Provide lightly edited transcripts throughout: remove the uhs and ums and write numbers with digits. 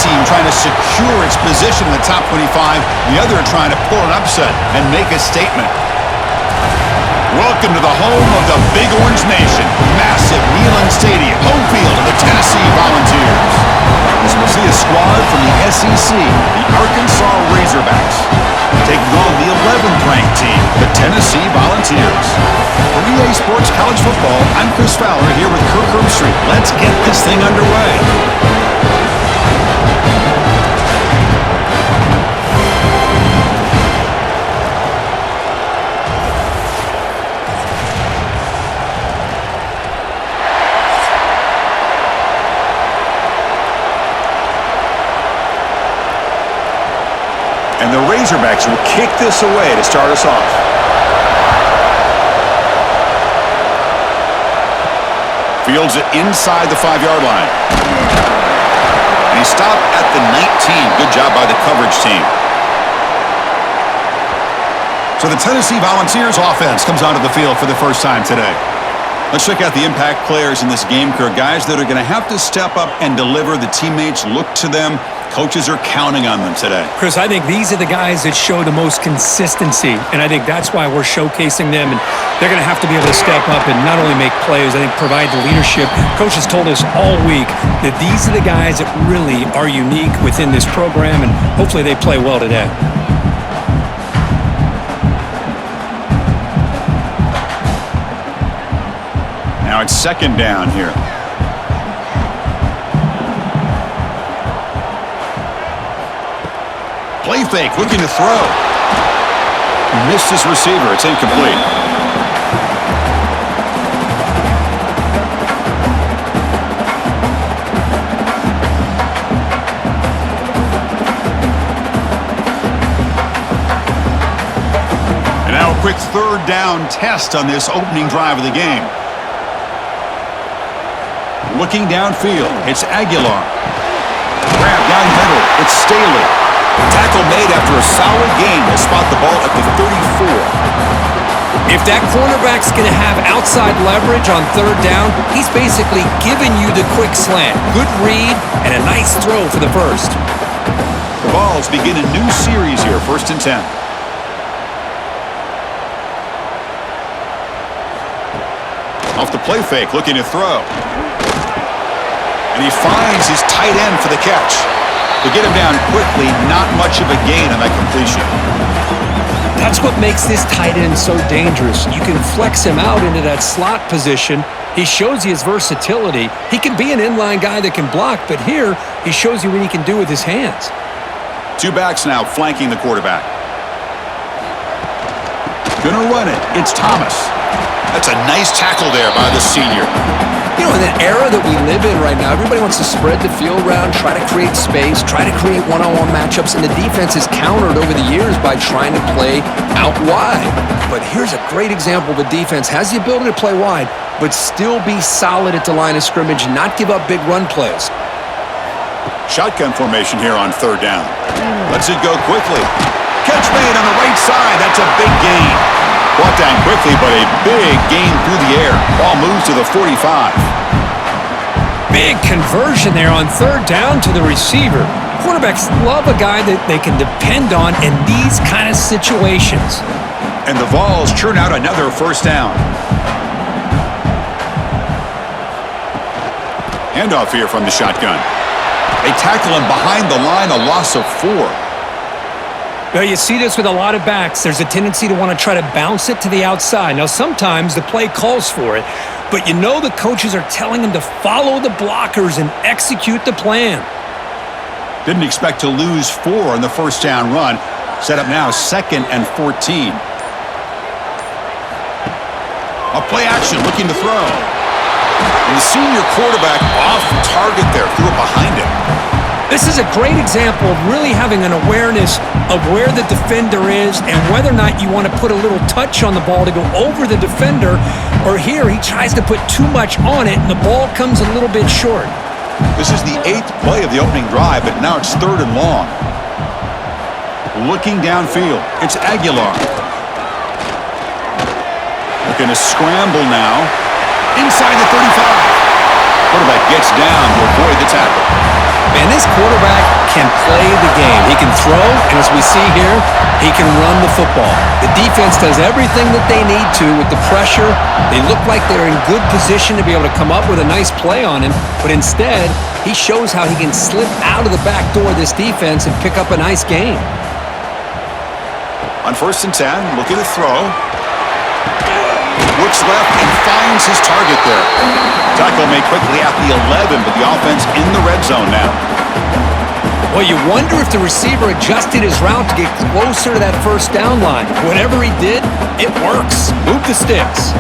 team trying to secure its position in the top 25, the other trying to pull an upset and make a statement. Welcome to the home of the Big Orange Nation. Massive Neyland Stadium, home field of the Tennessee Volunteers. As we'll see a squad from the SEC, the Arkansas Razorbacks, taking on the 11th ranked team, the Tennessee Volunteers. For EA Sports College Football, I'm Chris Fowler here with Kirk Herbstreit. Let's get this thing underway. And the Razorbacks will kick this away to start us off. Fields it inside the 5-yard line. And he stopped at the 19. Good job by the coverage team. So the Tennessee Volunteers offense comes onto the field for the first time today. Let's check out the impact players in this game, Kirk. Guys that are going to have to step up and deliver. The teammates look to them. Coaches are counting on them today. Chris, I think these are the guys that show the most consistency, and I think that's why we're showcasing them, and they're going to have to be able to step up and not only make plays, I think provide the leadership. Coach has told us all week that these are the guys that really are unique within this program, and hopefully they play well today. Now it's second down here. Play fake, looking to throw. Missed his receiver. It's incomplete. And now a quick third down test on this opening drive of the game. Looking downfield, it's Aguilar. Grab down the middle, it's Staley. Tackle made after a solid gain. They'll spot the ball at the 34. If that cornerback's going to have outside leverage on third down, he's basically giving you the quick slant. Good read and a nice throw for the first. The Vols begin a new series here, 1st and 10. Off the play fake, looking to throw. And he finds his tight end for the catch. To get him down quickly, not much of a gain on that completion. That's what makes this tight end so dangerous. You can flex him out into that slot position. He shows you his versatility. He can be an inline guy that can block, but here he shows you what he can do with his hands. Two backs now flanking the quarterback. Gonna run it. It's Thomas. That's a nice tackle there by the senior. You know, in the era that we live in right now, everybody wants to spread the field around, try to create space, try to create one-on-one matchups, and the defense is countered over the years by trying to play out wide. But here's a great example of a defense has the ability to play wide, but still be solid at the line of scrimmage and not give up big run plays. Shotgun formation here on third down. Lets it go quickly. Catch made on the right side. That's a big gain. Brought down quickly, but a big gain through the air. Ball moves to the 45. Big conversion there on third down to the receiver. Quarterbacks love a guy that they can depend on in these kind of situations. And the Vols churn out another first down. Handoff here from the shotgun. They tackle him behind the line, a loss of 4. Well, you see this with a lot of backs. There's a tendency to want to try to bounce it to the outside. Now, sometimes the play calls for it, but you know the coaches are telling them to follow the blockers and execute the plan. Didn't expect to lose 4 on the first down run. Set up now 2nd and 14. A play action looking to throw. And the senior quarterback off target there, threw it behind him. This is a great example of really having an awareness of where the defender is and whether or not you want to put a little touch on the ball to go over the defender, or here he tries to put too much on it and the ball comes a little bit short. This is the 8th play of the opening drive, but now it's 3rd and long. Looking downfield, it's Aguilar. Looking to scramble now. Inside the 35. Quarterback gets down to avoid the tackle. Man, this quarterback can play the game. He can throw, and as we see here, he can run the football. The defense does everything that they need to with the pressure. They look like they're in good position to be able to come up with a nice play on him, but instead, he shows how he can slip out of the back door of this defense and pick up a nice gain. On 1st and 10, looking to throw. Looks left and finds his target there. Tackle made quickly at the 11, but the offense in the red zone now. Well, you wonder if the receiver adjusted his route to get closer to that first down line. Whatever he did, it works. Move the sticks.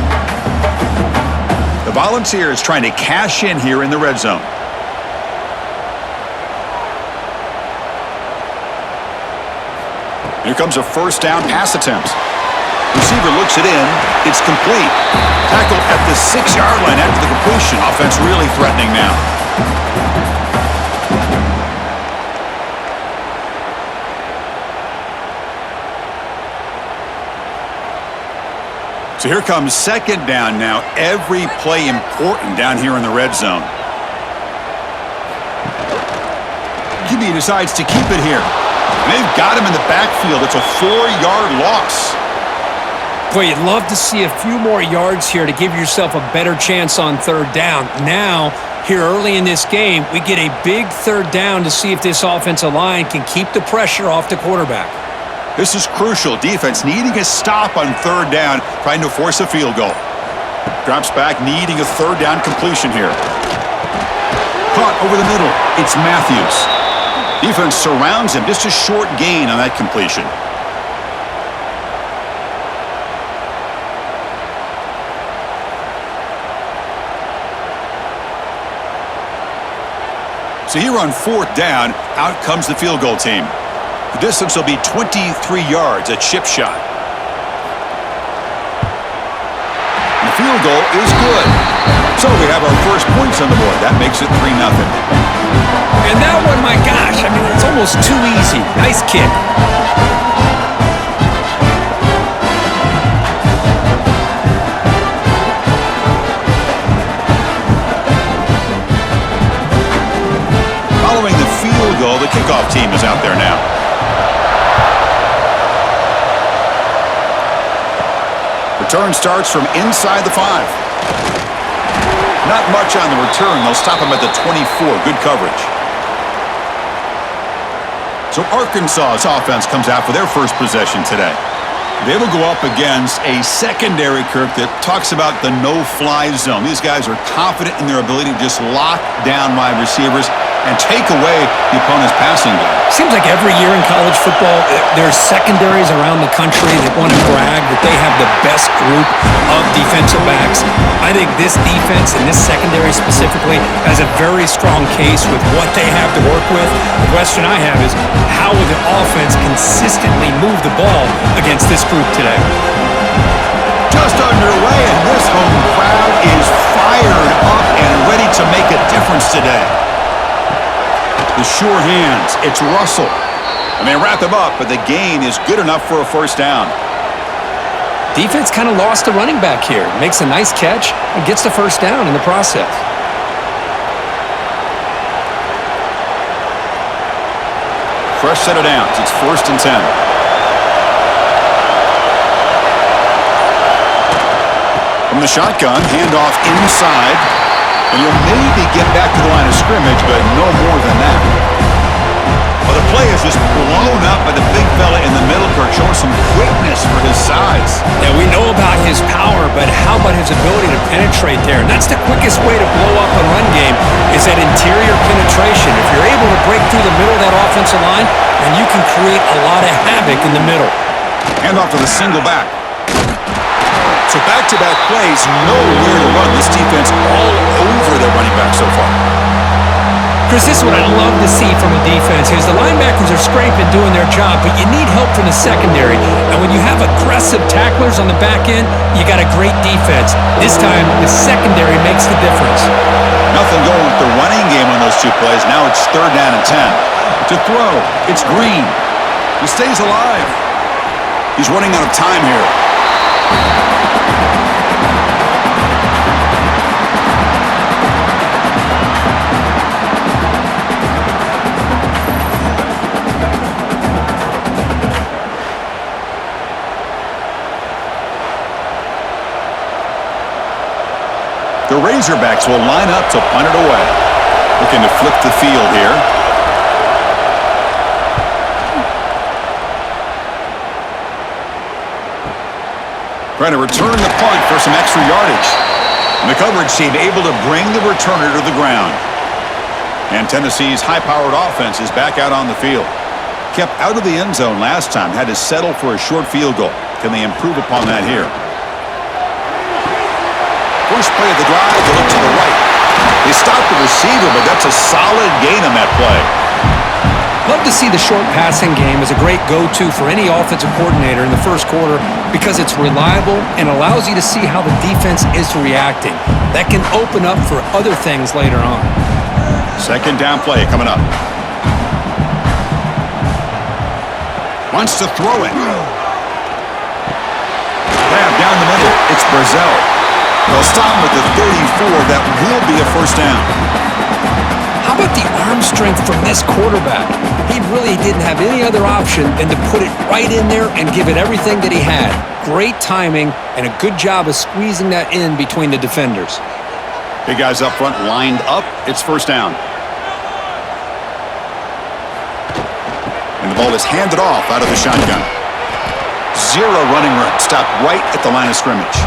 The Volunteers trying to cash in here in the red zone. Here comes a 1st down pass attempt. Receiver looks it in. It's complete. Tackle at the 6-yard line after the completion. Offense really threatening now. So here comes 2nd down now. Every play important down here in the red zone. He decides to keep it here. They've got him in the backfield. It's a 4-yard loss. Boy, you'd love to see a few more yards here to give yourself a better chance on 3rd down. Now, here early in this game, we get a big 3rd down to see if this offensive line can keep the pressure off the quarterback. This is crucial. Defense needing a stop on 3rd down, trying to force a field goal. Drops back, needing a 3rd down completion here. Caught over the middle. It's Matthews. Defense surrounds him. Just a short gain on that completion. So here on 4th down, out comes the field goal team. The distance will be 23 yards, a chip shot. And the field goal is good. So we have our first points on the board. That makes it 3-0. And that one, my gosh, I mean, it's almost too easy. Nice kick. Following the field goal, the kickoff team is out there now. Return starts from inside the 5. Not much on the return. They'll stop him at the 24. Good coverage. So Arkansas's offense comes out for their first possession today. They will go up against a secondary, Kirk, that talks about the no-fly zone. These guys are confident in their ability to just lock down wide receivers and take away the opponent's passing game. Seems like every year in college football, there's secondaries around the country that want to brag that they have the best group of defensive backs. I think this defense and this secondary specifically has a very strong case with what they have to work with. The question I have is, how will the offense consistently move the ball against this group today? Just underway, and this home crowd is fired up and ready to make a difference today. The sure hands, it's Russell. And they wrap him up, but the gain is good enough for a 1st down. Defense kind of lost the running back here. Makes a nice catch and gets the 1st down in the process. Fresh set of downs. It's 1st and 10. From the shotgun, handoff inside. And you'll maybe get back to the line of scrimmage, but no more than that. Well, the play is just blown up by the big fella in the middle, Kirk, showing some quickness for his size. Yeah, we know about his power, but how about his ability to penetrate there? And that's the quickest way to blow up a run game is that interior penetration. If you're able to break through the middle of that offensive line, then you can create a lot of havoc in the middle. Handoff to the single back. So back-to-back plays, nowhere to run. This defense all over their running back so far. Chris, this is what I love to see from a defense is the linebackers are scraping, doing their job, but you need help from the secondary. And when you have aggressive tacklers on the back end, you got a great defense. This time, the secondary makes the difference. Nothing going with the running game on those two plays. Now it's 3rd down and 10. To throw, it's Green. He stays alive. He's running out of time here. Razorbacks will line up to punt it away. Looking to flip the field here. Trying to return the punt for some extra yardage. And the coverage team able to bring the returner to the ground. And Tennessee's high-powered offense is back out on the field. Kept out of the end zone last time, had to settle for a short field goal. Can they improve upon that here? First play of the drive, they look to the right. They stopped the receiver, but that's a solid gain on that play. Love to see the short passing game as a great go-to for any offensive coordinator in the first quarter because it's reliable and allows you to see how the defense is reacting. That can open up for other things later on. Second down play coming up. Wants to throw it. Grab down the middle. It's Brazil. They'll stop him at the 34. That will be a first down. How about the arm strength from this quarterback? He really didn't have any other option than to put it right in there and give it everything that he had. Great timing and a good job of squeezing that in between the defenders. Big guys up front lined up. It's first down. And the ball is handed off out of the shotgun. Zero running room. Stopped right at the line of scrimmage.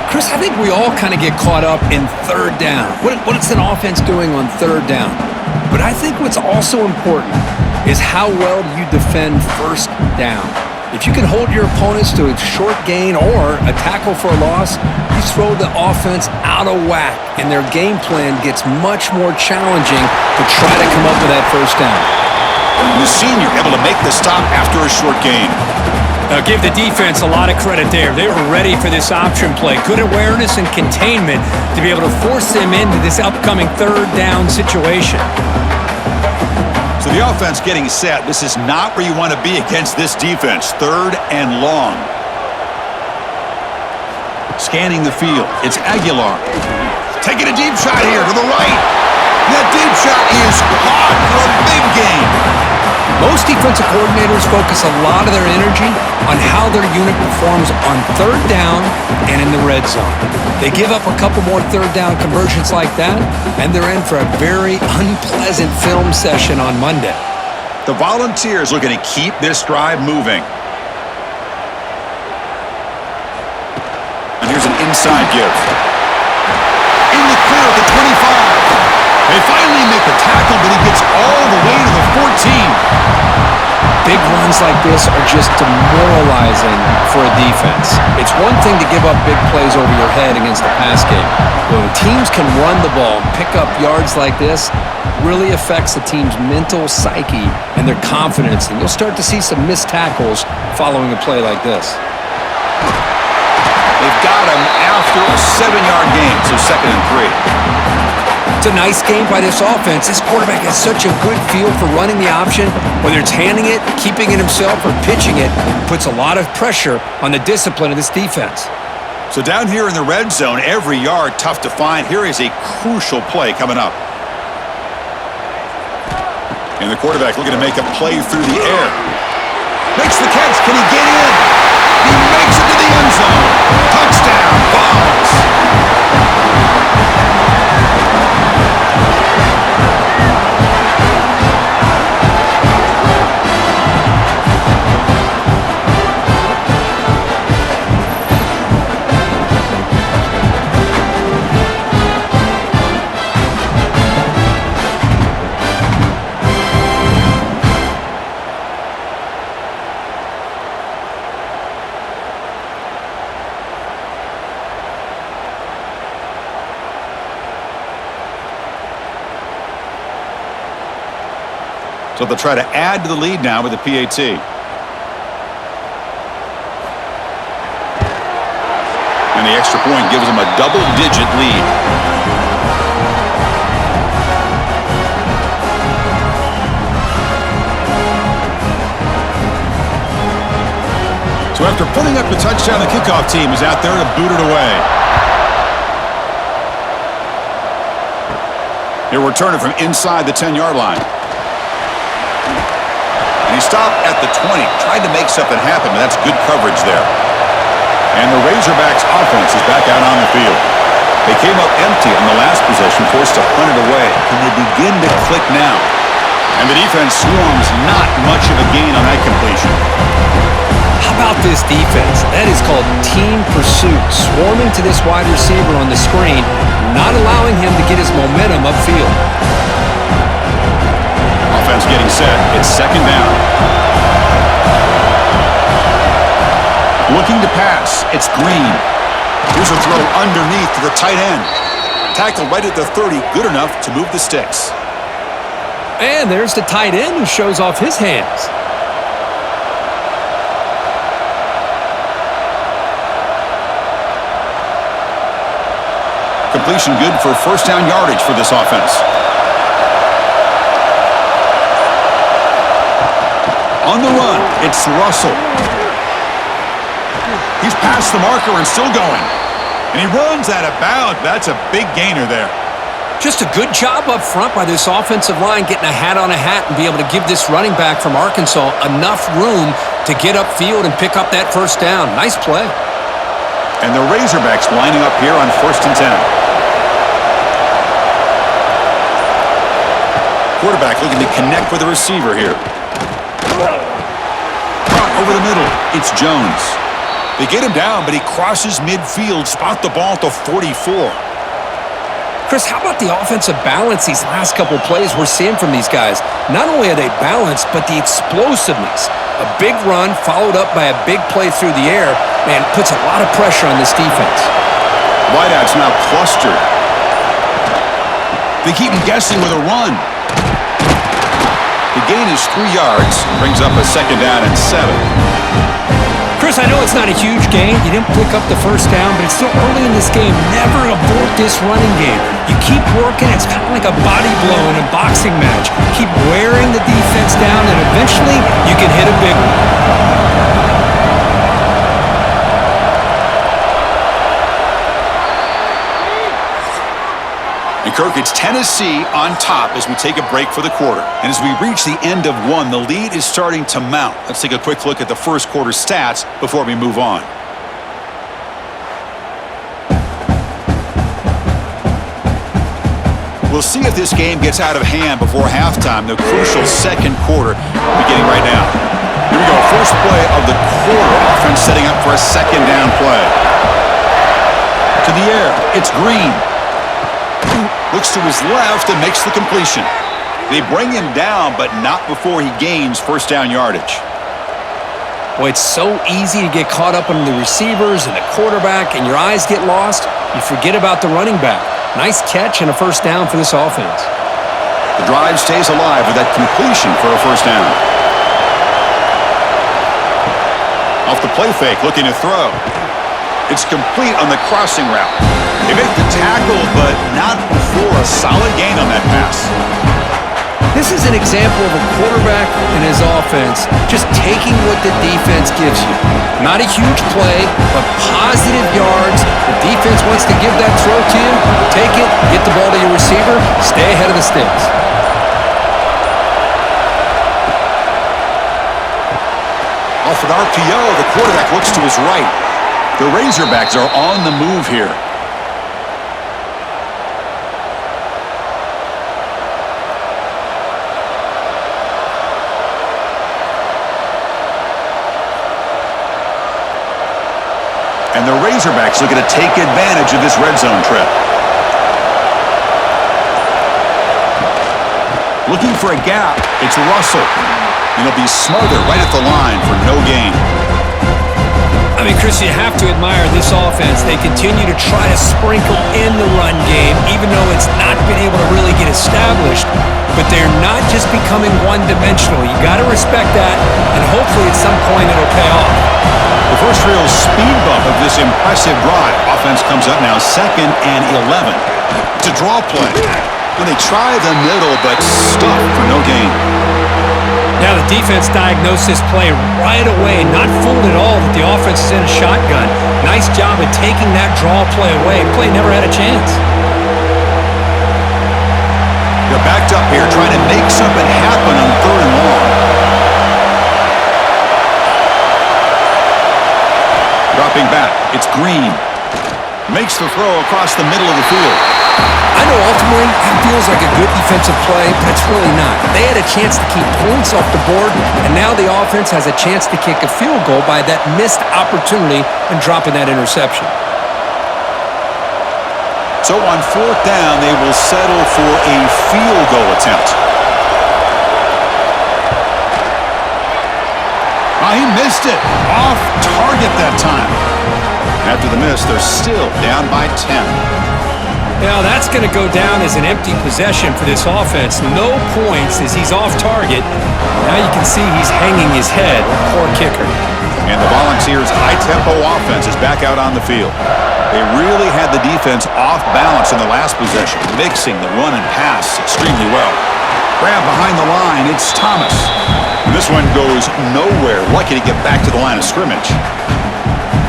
Chris, I think we all kind of get caught up in third down. What is an offense doing on third down? But I think what's also important is how well do you defend first down. If you can hold your opponents to a short gain or a tackle for a loss, you throw the offense out of whack, and their game plan gets much more challenging to try to come up with that first down. The senior able to make the stop after a short gain. Now give the defense a lot of credit there. They were ready for this option play. Good awareness and containment to be able to force them into this upcoming third down situation. So the offense getting set. This is not where you want to be against this defense. Third and long. Scanning the field. It's Aguilar. Taking a deep shot here to the right. That deep shot is caught for a big gain. Most defensive coordinators focus a lot of their energy on how their unit performs on third down and in the red zone. They give up a couple more third down conversions like that, and they're in for a very unpleasant film session on Monday. The Volunteers looking to keep this drive moving. And here's an inside give. In the clear at the 25. They finally make the tackle, but he gets all the way to the 14. Big runs like this are just demoralizing for a defense. It's one thing to give up big plays over your head against the pass game. But when teams can run the ball and pick up yards like this, really affects the team's mental psyche and their confidence. And you'll start to see some missed tackles following a play like this. They've got him after a 7-yard gain, so 2nd and 3. It's a nice game by this offense. This quarterback has such a good feel for running the option. Whether it's handing it, keeping it himself, or pitching it, puts a lot of pressure on the discipline of this defense. So down here in the red zone, every yard tough to find. Here is a crucial play coming up. And the quarterback looking to make a play through the air. Makes the catch. Can he get in? He makes it to the end zone. Touchdown, Vols. So they'll try to add to the lead now with the PAT. And the extra point gives them a double-digit lead. So after putting up the touchdown, the kickoff team is out there to boot it away. He'll return it from inside the 10-yard line. He stopped at the 20, tried to make something happen, but that's good coverage there. And the Razorbacks offense is back out on the field. They came up empty on the last possession, forced to punt it away. Can they begin to click now? And the defense swarms, not much of a gain on that completion. How about this defense? That is called team pursuit. Swarming to this wide receiver on the screen, not allowing him to get his momentum upfield. Offense getting set. It's second down. Looking to pass. It's Green. Here's a throw underneath to the tight end. Tackled right at the 30. Good enough to move the sticks. And there's the tight end who shows off his hands. Completion good for first down yardage for this offense. On the run, it's Russell. He's past the marker and still going. And he runs out of bounds. That's a big gainer there. Just a good job up front by this offensive line, getting a hat on a hat and be able to give this running back from Arkansas enough room to get upfield and pick up that first down. Nice play. And the Razorbacks lining up here on 1st and 10. Quarterback looking to connect with the receiver here. Over the middle, it's Jones. They get him down, but he crosses midfield, spot the ball at the 44. Chris, how about the offensive balance these last couple plays we're seeing from these guys? Not only are they balanced, but the explosiveness. A big run followed up by a big play through the air, man, puts a lot of pressure on this defense. Wideouts now clustered. They keep him guessing with a run. The gain is 3 yards, brings up a second down and 7. Chris, I know it's not a huge gain. You didn't pick up the first down, but it's still early in this game. Never abort this running game. You keep working. It's kind of like a body blow in a boxing match. Keep wearing the defense down, and eventually you can hit a big one. And Kirk, it's Tennessee on top as we take a break for the quarter. And as we reach the end of one, the lead is starting to mount. Let's take a quick look at the first quarter stats before we move on. We'll see if this game gets out of hand before halftime, the crucial second quarter beginning right now. Here we go, first play of the quarter. Offense setting up for a second down play. To the air, it's Green. Looks to his left and makes the completion. They bring him down, but not before he gains first down yardage. Boy, it's so easy to get caught up on the receivers and the quarterback, and your eyes get lost. You forget about the running back. Nice catch and a first down for this offense. The drive stays alive with that completion for a first down. Off the play fake, looking to throw. It's complete on the crossing route. They make the tackle, but not before a solid gain on that pass. This is an example of a quarterback and his offense just taking what the defense gives you. Not a huge play, but positive yards. The defense wants to give that throw to you. Take it, get the ball to your receiver, stay ahead of the sticks. Off an RPO, the quarterback looks to his right. The Razorbacks are on the move here. And the Razorbacks looking to take advantage of this red zone trip. Looking for a gap, it's Russell. And he'll be smothered right at the line for no gain. I mean, Chris, you have to admire this offense. They continue to try to sprinkle in the run game, even though it's not been able to really get established. But they're not just becoming one-dimensional. You got to respect that, and hopefully at some point it'll pay off. The first real speed bump of this impressive drive. Offense comes up now 2nd and 11. It's a draw play. When they try the middle, but stuck for no gain. Now the defense diagnosed this play right away, not fooled at all that the offense is in a shotgun. Nice job of taking that draw play away. Play never had a chance. They're backed up here trying to make something happen on 3rd and long. Dropping back, it's Green. Makes the throw across the middle of the field. I know ultimately that feels like a good defensive play, but it's really not. They had a chance to keep points off the board, and now the offense has a chance to kick a field goal by that missed opportunity and dropping that interception. So on 4th down, they will settle for a field goal attempt. He missed it. Off target that time. After the miss, they're still down by 10. Now that's going to go down as an empty possession for this offense. No points as he's off target. Now you can see he's hanging his head. Poor kicker. And the Volunteers' high-tempo offense is back out on the field. They really had the defense off balance in the last possession, mixing the run and pass extremely well. Grab behind the line, it's Thomas. And this one goes nowhere. Lucky to get back to the line of scrimmage.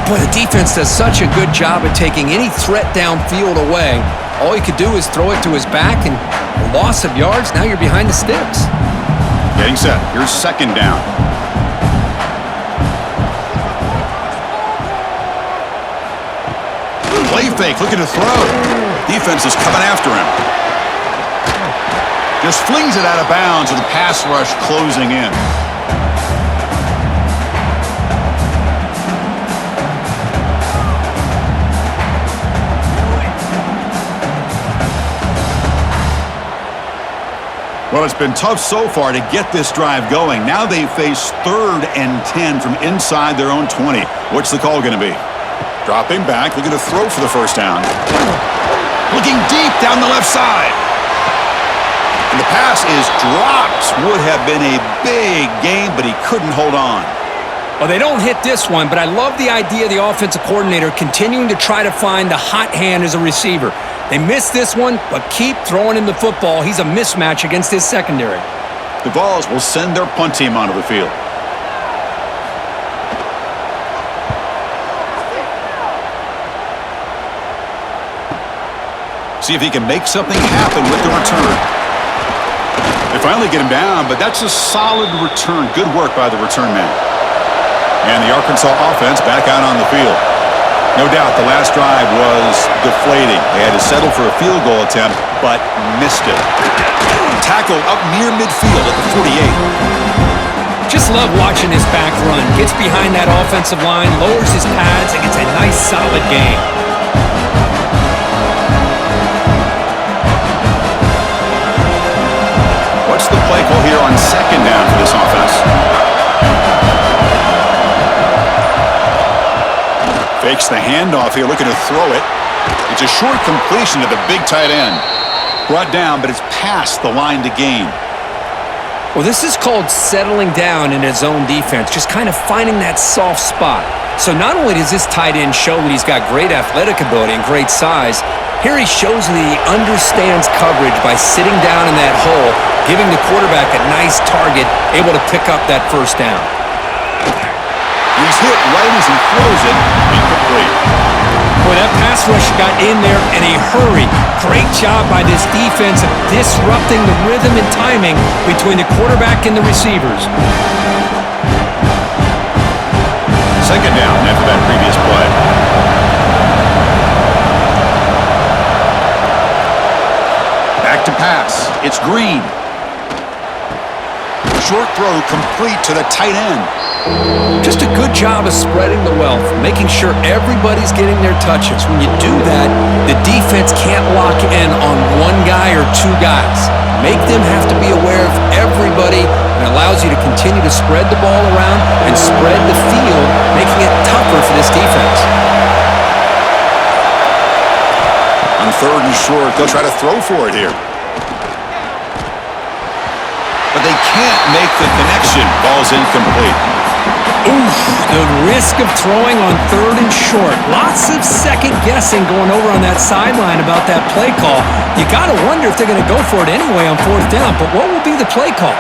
Boy, the defense does such a good job at taking any threat downfield away. All you could do is throw it to his back, and a loss of yards, now you're behind the sticks. Getting set. Here's 2nd down. Play fake, looking to throw. Defense is coming after him. Just flings it out of bounds with the pass rush closing in. Well, it's been tough so far to get this drive going. Now they face 3rd and 10 from inside their own 20. What's the call going to be? Dropping back, looking to throw for the 1st down. Looking deep down the left side. And the pass is dropped. Would have been a big gain, but he couldn't hold on. Well, they don't hit this one, but I love the idea of the offensive coordinator continuing to try to find the hot hand as a receiver. They missed this one, but keep throwing him the football. He's a mismatch against his secondary. The Vols will send their punt team onto the field. See if he can make something happen with the return. They finally get him down, but that's a solid return. Good work by the return man. And the Arkansas offense back out on the field. No doubt the last drive was deflating. They had to settle for a field goal attempt, but missed it. Tackled up near midfield at the 48. Just love watching his back run. Gets behind that offensive line, lowers his pads, and gets a nice solid gain. What's the play call here on 2nd down for this offense? Fakes the handoff here, looking to throw it. It's a short completion to the big tight end. Brought down, but it's past the line to gain. Well, this is called settling down in his own defense, just kind of finding that soft spot. So not only does this tight end show that he's got great athletic ability and great size, here he shows that he understands coverage by sitting down in that hole, giving the quarterback a nice target, able to pick up that 1st down. He's hit right as he throws it, incomplete. Boy, that pass rush got in there in a hurry. Great job by this defense of disrupting the rhythm and timing between the quarterback and the receivers. 2nd down after that previous play. Back to pass. It's Green. Short throw complete to the tight end. Just a good job of spreading the wealth, making sure everybody's getting their touches. When you do that, the defense can't lock in on one guy or 2 guys. Make them have to be aware of everybody, and allows you to continue to spread the ball around and spread the field, making it tougher for this defense. On 3rd and short, they'll try to throw for it here. But they can't make the connection. Ball's incomplete. Oof, the risk of throwing on 3rd and short. Lots of second guessing going over on that sideline about that play call. You got to wonder if they're going to go for it anyway on 4th down, but what will be the play call?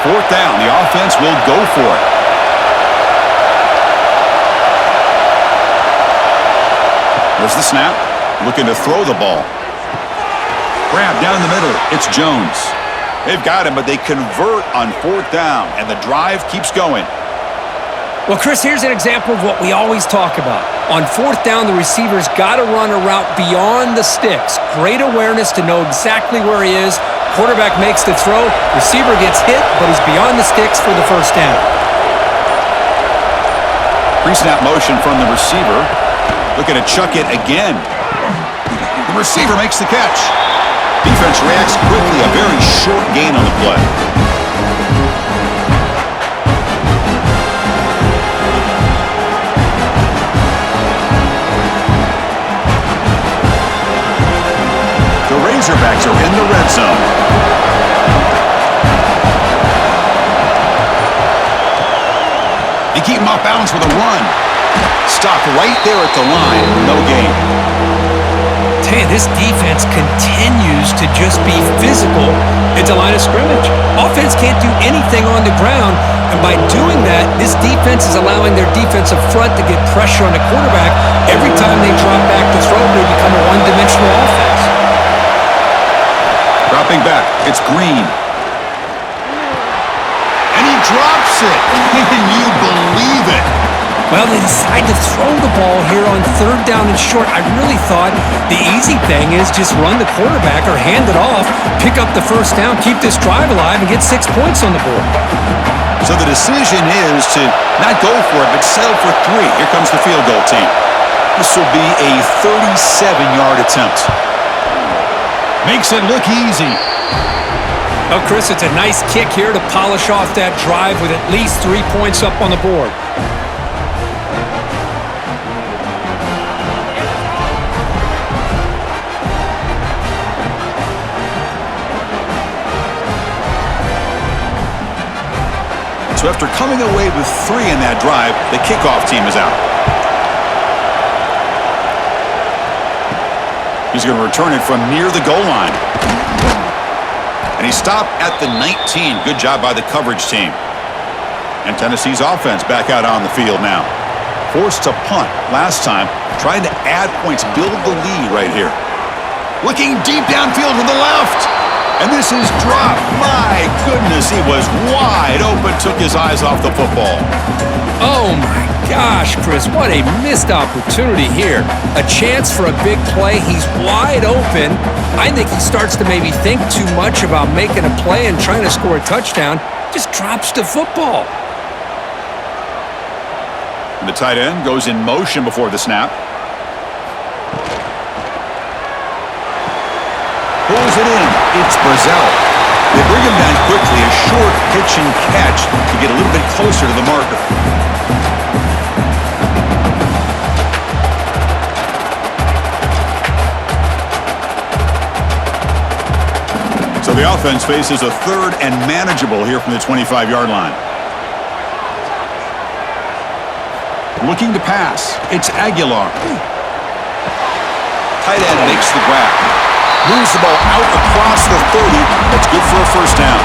4th down, the offense will go for it. There's the snap, looking to throw the ball. Grab down the middle, it's Jones. They've got him, but they convert on 4th down, and the drive keeps going. Well, Chris, here's an example of what we always talk about. On fourth down, the receiver's got to run a route beyond the sticks. Great awareness to know exactly where he is. Quarterback makes the throw. Receiver gets hit, but he's beyond the sticks for the first down. Pre-snap motion from the receiver. Looking to chuck it again. The receiver makes the catch. Defense reacts quickly. A very short gain on the play. The Razorbacks are in the red zone. They keep him off balance with a run. Stopped right there at the line. No gain. Hey, this defense continues to just be physical at the line of scrimmage. Offense can't do anything on the ground, and by doing that, this defense is allowing their defensive front to get pressure on the quarterback. Every time they drop back to throw, they become a one-dimensional offense. Dropping back, it's Green. And he drops it. Can you believe it? Well, they decide to throw the ball here on third down and short. I really thought the easy thing is just run the quarterback or hand it off, pick up the first down, keep this drive alive, and get 6 points on the board. So the decision is to not go for it, but settle for 3. Here comes the field goal team. This will be a 37-yard attempt. Makes it look easy. Oh, Chris, it's a nice kick here to polish off that drive with at least 3 points up on the board. So after coming away with 3 in that drive, the kickoff team is out. He's going to return it from near the goal line. And he stopped at the 19. Good job by the coverage team. And Tennessee's offense back out on the field now. Forced to punt last time, trying to add points, build the lead right here. Looking deep downfield to the left. And this is dropped. My goodness, he was wide open, took his eyes off the football. Oh, my gosh, Chris, what a missed opportunity here. A chance for a big play. He's wide open. I think he starts to maybe think too much about making a play and trying to score a touchdown. Just drops the football. And the tight end goes in motion before the snap. Pulls it in. It's Brazil. They bring him down quickly. A short pitch and catch to get a little bit closer to the marker. So the offense faces a 3rd and manageable here from the 25-yard line. Looking to pass. It's Aguilar. Tight end makes the grab. Moves the ball out across the 30. That's good for a first down.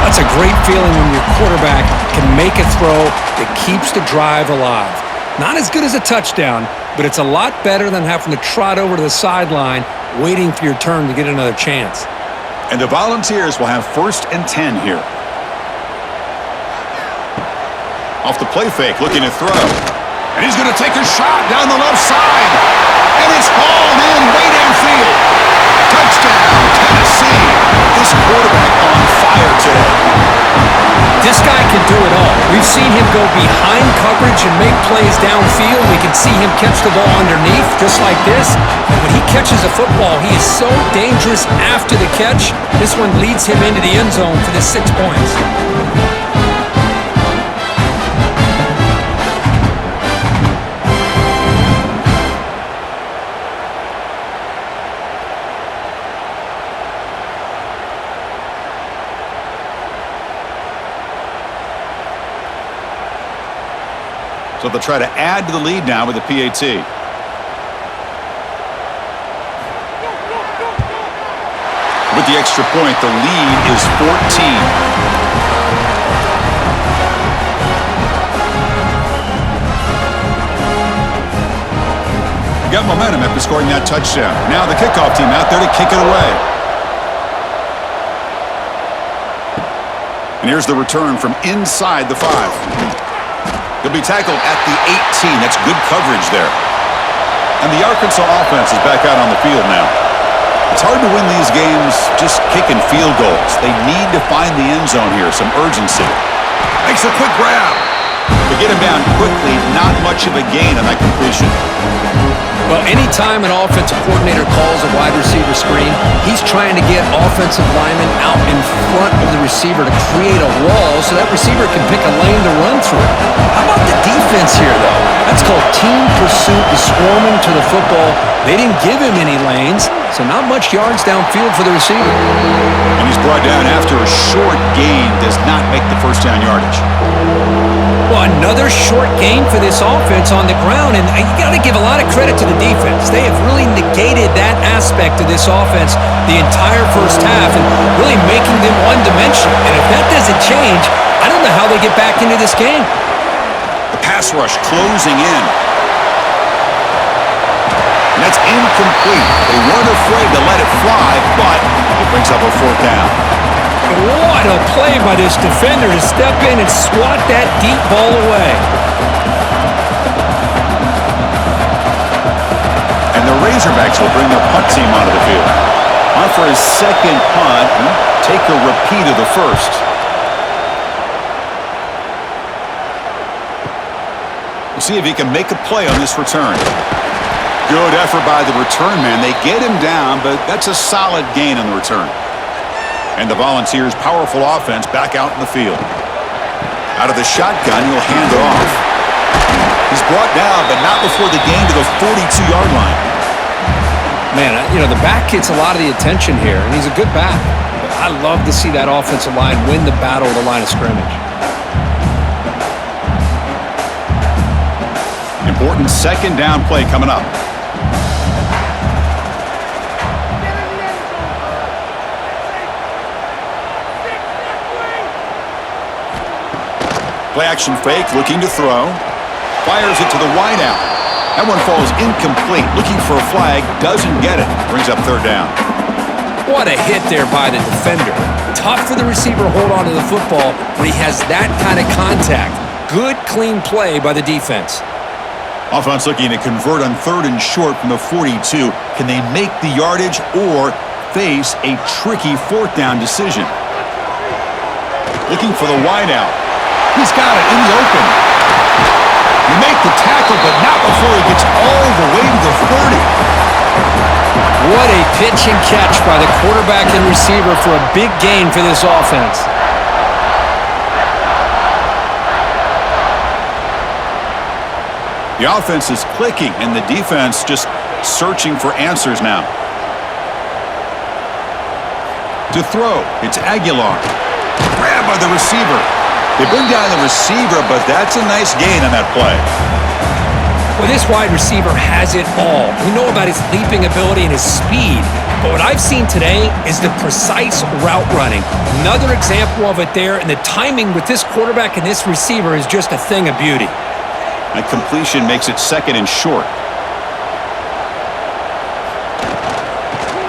That's a great feeling when your quarterback can make a throw that keeps the drive alive. Not as good as a touchdown, but it's a lot better than having to trot over to the sideline waiting for your turn to get another chance. And the Volunteers will have 1st and 10 here. Off the play fake, looking to throw. And he's going to take a shot down the left side. And it's hauled in way downfield. Touchdown, Tennessee. This quarterback on fire today. This guy can do it all. We've seen him go behind coverage and make plays downfield. We can see him catch the ball underneath, just like this. And when he catches a football, he is so dangerous after the catch. This one leads him into the end zone for the 6 points. So they'll try to add to the lead now with the PAT. With the extra point, the lead is 14. Got momentum after scoring that touchdown. Now the kickoff team out there to kick it away. And here's the return from inside the 5. He'll be tackled at the 18. That's good coverage there. And the Arkansas offense is back out on the field now. It's hard to win these games just kicking field goals. They need to find the end zone here, some urgency. Makes a quick grab. They get him down quickly, not much of a gain on that completion. Well, anytime an offensive coordinator calls a wide receiver screen, he's trying to get offensive linemen out in front of the receiver to create a wall so that receiver can pick a lane to run through. How about the defense here, though? That's called team pursuit and swarming to the football. They didn't give him any lanes, so not much yards downfield for the receiver. And he's brought down after a short gain, does not make the first down yardage. Well, another short gain for this offense on the ground, and you got to give a lot of credit to the defense. They have really negated that aspect of this offense the entire first half and really making them one-dimensional. And if that doesn't change, I don't know how they get back into this game. The pass rush closing in. And that's incomplete. They weren't afraid to let it fly, but it brings up a fourth down. What a play by this defender to step in and swat that deep ball away. And the Razorbacks will bring their punt team onto the field. On for his second punt. Take a repeat of the first. We'll see if he can make a play on this return. Good effort by the return man. They get him down, but that's a solid gain on the return. And the Volunteers' powerful offense back out in the field. Out of the shotgun, he'll hand it off. He's brought down, but not before the gain to the 42-yard line. Man, the back gets a lot of the attention here, and he's a good back. But I love to see that offensive line win the battle of the line of scrimmage. Important second down play coming up. Play action fake, looking to throw. Fires it to the wideout. That one falls incomplete. Looking for a flag, doesn't get it. Brings up third down. What a hit there by the defender. Tough for the receiver to hold on to the football when he has that kind of contact. Good, clean play by the defense. Offense looking to convert on third and short from the 42. Can they make the yardage or face a tricky fourth down decision? Looking for the wideout. He's got it in the open. You make the tackle, but not before he gets all the way to the 30. What a pitch and catch by the quarterback and receiver for a big gain for this offense. The offense is clicking, and the defense just searching for answers now. To throw, it's Aguilar. Grabbed by the receiver. They bring down the receiver, but that's a nice gain on that play. Well, this wide receiver has it all. We know about his leaping ability and his speed, but what I've seen today is the precise route running. Another example of it there, and the timing with this quarterback and this receiver is just a thing of beauty. That completion makes it second and short.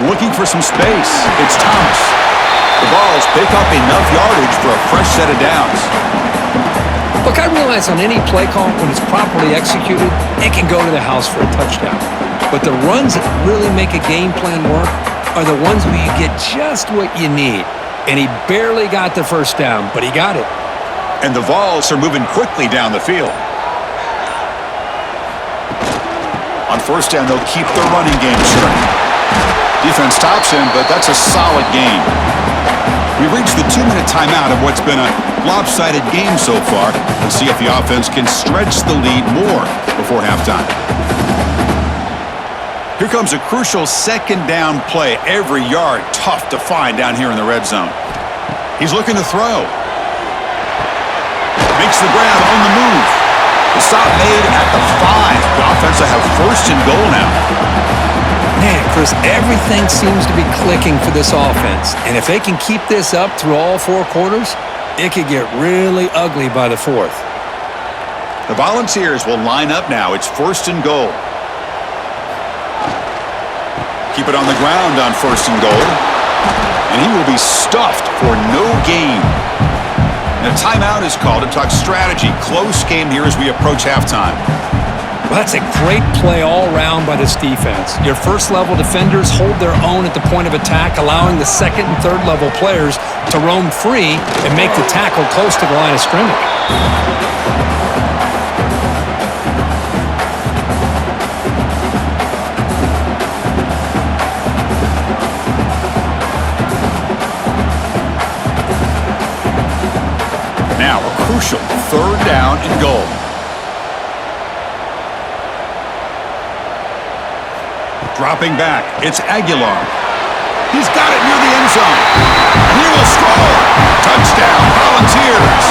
Looking for some space. It's Thomas. The Vols pick up enough yardage for a fresh set of downs. Look, I realize on any play call, when it's properly executed, it can go to the house for a touchdown. But the runs that really make a game plan work are the ones where you get just what you need. And he barely got the first down, but he got it. And the Vols are moving quickly down the field. On first down, they'll keep the running game churning. Defense stops him, but that's a solid gain. We've reached the 2-minute timeout of what's been a lopsided game so far. Let's see if the offense can stretch the lead more before halftime. Here comes a crucial second down play. Every yard tough to find down here in the red zone. He's looking to throw. Makes the grab on the move. The stop made at the 5. The offense will have first and goal now. Man, Chris, everything seems to be clicking for this offense. And if they can keep this up through all 4 quarters, it could get really ugly by the 4th. The Volunteers will line up now. It's first and goal. Keep it on the ground on first and goal. And he will be stuffed for no gain. And a timeout is called to talk strategy. Close game here as we approach halftime. Well, that's a great play all around by this defense. Your first-level defenders hold their own at the point of attack, allowing the second- and third-level players to roam free and make the tackle close to the line of scrimmage. Now a crucial third down and goal. Dropping back, it's Aguilar. He's got it near the end zone. And he will score. Touchdown, Volunteers.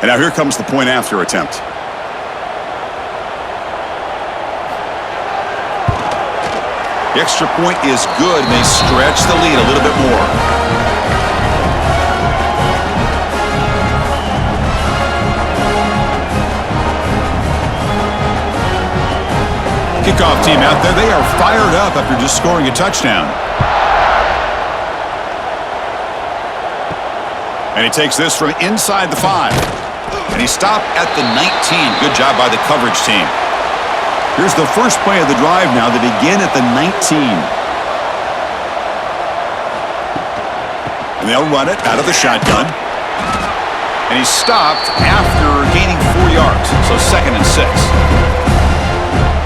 And now here comes the point after attempt. The extra point is good, and they stretch the lead a little bit more. Kickoff team out there. They are fired up after just scoring a touchdown. And he takes this from inside the 5. And he stopped at the 19. Good job by the coverage team. Here's the first play of the drive now. They begin at the 19. And they'll run it out of the shotgun. And he stopped after gaining 4 yards. So 2nd and 6.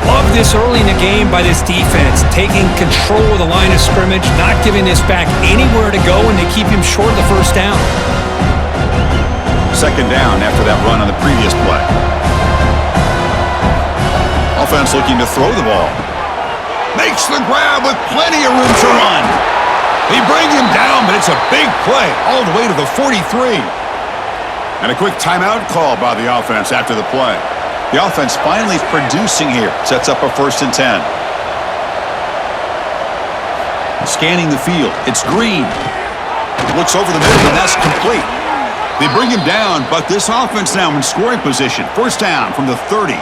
Love this early in the game by this defense, taking control of the line of scrimmage, not giving this back anywhere to go, and they keep him short of the first down. 2nd down after that run on the previous play. Offense looking to throw the ball. Makes the grab with plenty of room to run. They bring him down, but it's a big play all the way to the 43. And a quick timeout call by the offense after the play. The offense finally producing here. Sets up a 1st and 10. Scanning the field. It's Green. Looks over the middle, and that's complete. They bring him down, but this offense now in scoring position. 1st down from the 30.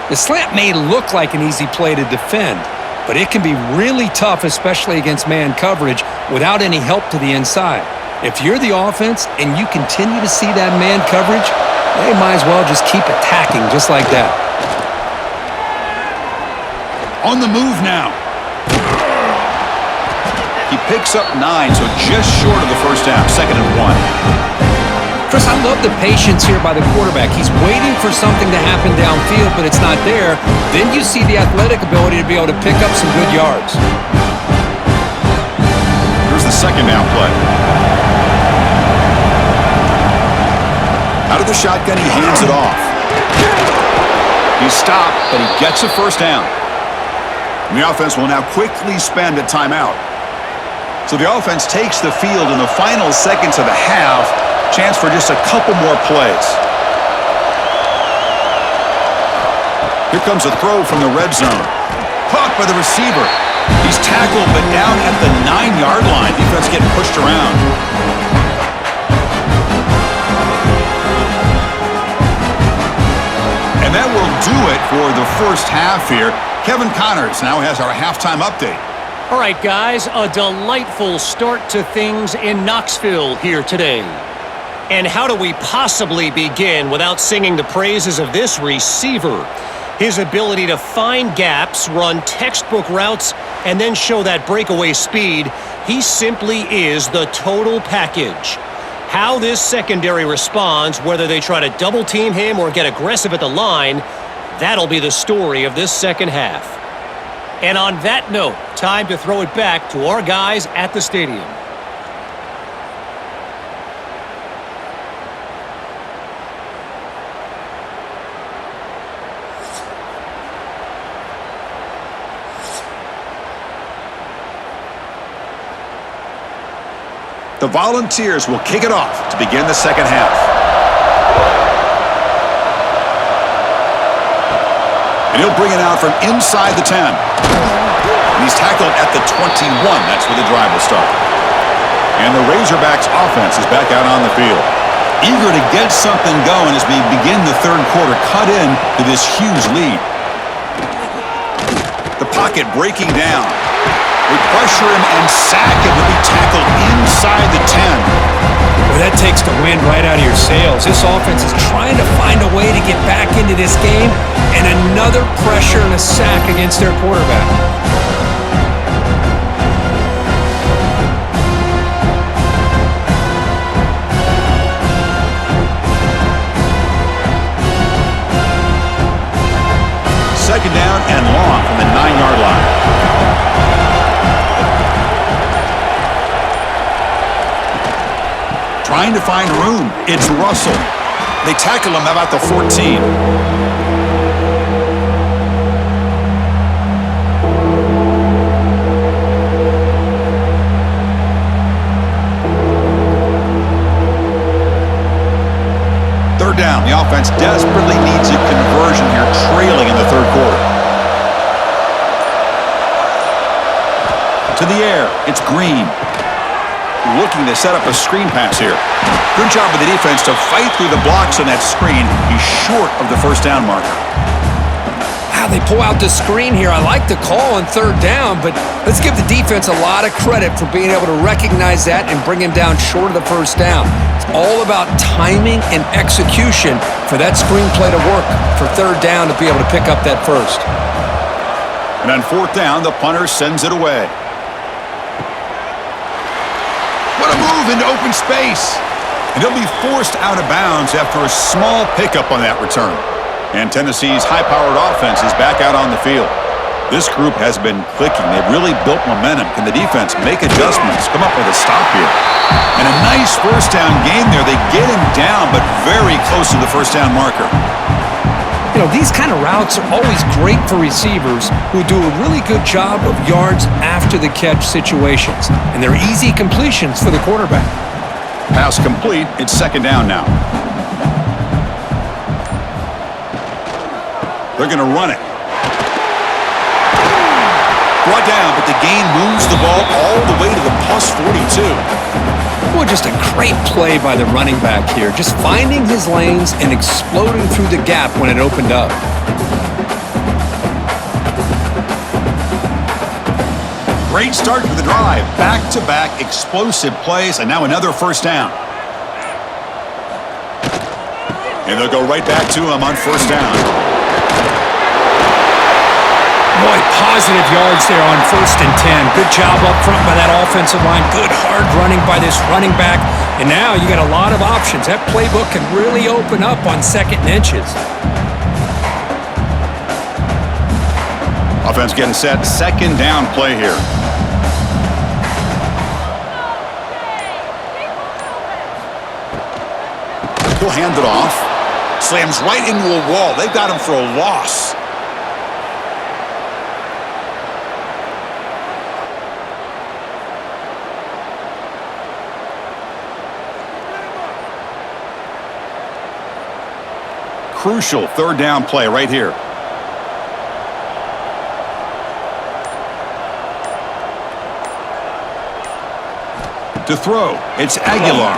The slant may look like an easy play to defend, but it can be really tough, especially against man coverage, without any help to the inside. If you're the offense and you continue to see that man coverage, they might as well just keep attacking just like that. On the move now. He picks up 9, so just short of the 1st down. 2nd and 1. Chris, I love the patience here by the quarterback. He's waiting for something to happen downfield, but it's not there. Then you see the athletic ability to be able to pick up some good yards. Here's the 2nd down play. Out of the shotgun, he hands it off. He's stopped, but he gets a 1st down. And the offense will now quickly spend a timeout. So the offense takes the field in the final seconds of the half. Chance for just a couple more plays. Here comes a throw from the red zone. Caught by the receiver. He's tackled, but down at the 9-yard line. Defense getting pushed around. And that will do it for the first half here. Kevin Connors now has our halftime update. All right, guys, a delightful start to things in Knoxville here today. And how do we possibly begin without singing the praises of this receiver? His ability to find gaps, run textbook routes, and then show that breakaway speed. He simply is the total package. How this secondary responds, whether they try to double team him or get aggressive at the line, that'll be the story of this second half. And on that note, time to throw it back to our guys at the stadium. The Volunteers will kick it off to begin the second half. And he'll bring it out from inside the 10. And he's tackled at the 21. That's where the drive will start. And the Razorbacks offense is back out on the field. Eager to get something going as we begin the third quarter, cut in to this huge lead. The pocket breaking down. They pressure him and sack him. He'll be tackled inside the 10. Well, that takes the wind right out of your sails. This offense is trying to find a way to get back into this game, and another pressure and a sack against their quarterback. Second down and long from the 9-yard line. Trying to find room. It's Russell. They tackle him about the 14. Third down. The offense desperately needs a conversion here, trailing in the third quarter. To the air. It's Green. Looking to set up a screen pass here. Good job of the defense to fight through the blocks on that screen. He's short of the first down marker. Wow, they pull out the screen here. I like the call on third down, but let's give the defense a lot of credit for being able to recognize that and bring him down short of the first down. It's all about timing and execution for that screenplay to work for third down to be able to pick up that first. And on fourth down, the punter sends it away. What a move into open space. And he'll be forced out of bounds after a small pickup on that return. And Tennessee's high-powered offense is back out on the field. This group has been clicking. They've really built momentum. Can the defense make adjustments, come up with a stop here? And a nice first down game there. They get him down, but very close to the first down marker. You know, these kind of routes are always great for receivers who do a really good job of yards after the catch situations. And they're easy completions for the quarterback. Pass complete. It's second down now. They're going to run it. Brought down, but the gain moves the ball all the way to the plus 42. Well, just a great play by the running back here. Just finding his lanes and exploding through the gap when it opened up. Great start to the drive. Back-to-back explosive plays, and now another first down. And they'll go right back to him on first down. Boy, positive yards there on 1st and 10. Good job up front by that offensive line. Good hard running by this running back. And now you got a lot of options. That playbook can really open up on 2nd and inches. Offense getting set. Second down play here. He'll hand it off. Slams right into a wall. They've got him for a loss. Crucial third down play right here. To throw, it's Aguilar.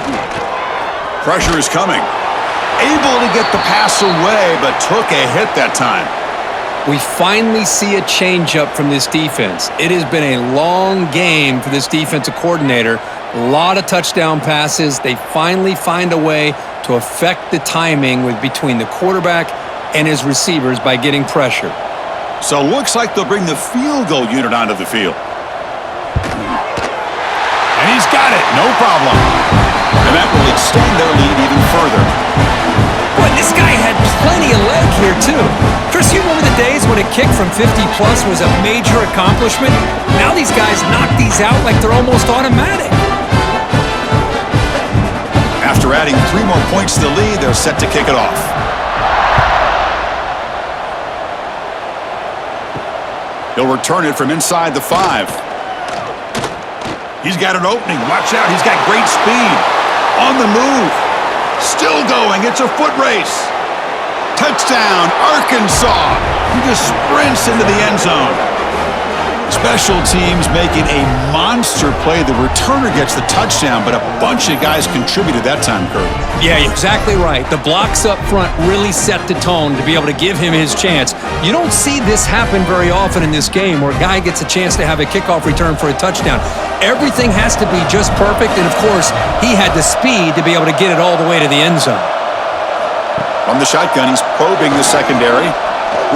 Pressure is coming. Able to get the pass away, but took a hit that time. We finally see a changeup from this defense. It has been a long game for this defensive coordinator. A lot of touchdown passes. They finally find a way to affect the timing between the quarterback and his receivers by getting pressure. So looks like they'll bring the field goal unit onto the field. And he's got it, no problem. And that will extend their lead even further. Boy, this guy had plenty of leg here, too. Chris, you remember the days when a kick from 50-plus was a major accomplishment? Now these guys knock these out like they're almost automatic. After adding 3 more points to the lead, they're set to kick it off. He'll return it from inside the 5. He's got an opening. Watch out. He's got great speed. On the move. Still going. It's a foot race. Touchdown, Arkansas. He just sprints into the end zone. Special teams making a monster play. The returner gets the touchdown, but a bunch of guys contributed that time, Kurt. Yeah, you're exactly right. The blocks up front really set the tone to be able to give him his chance. You don't see this happen very often in this game where a guy gets a chance to have a kickoff return for a touchdown. Everything has to be just perfect, and of course, he had the speed to be able to get it all the way to the end zone. From the shotgun, he's probing the secondary.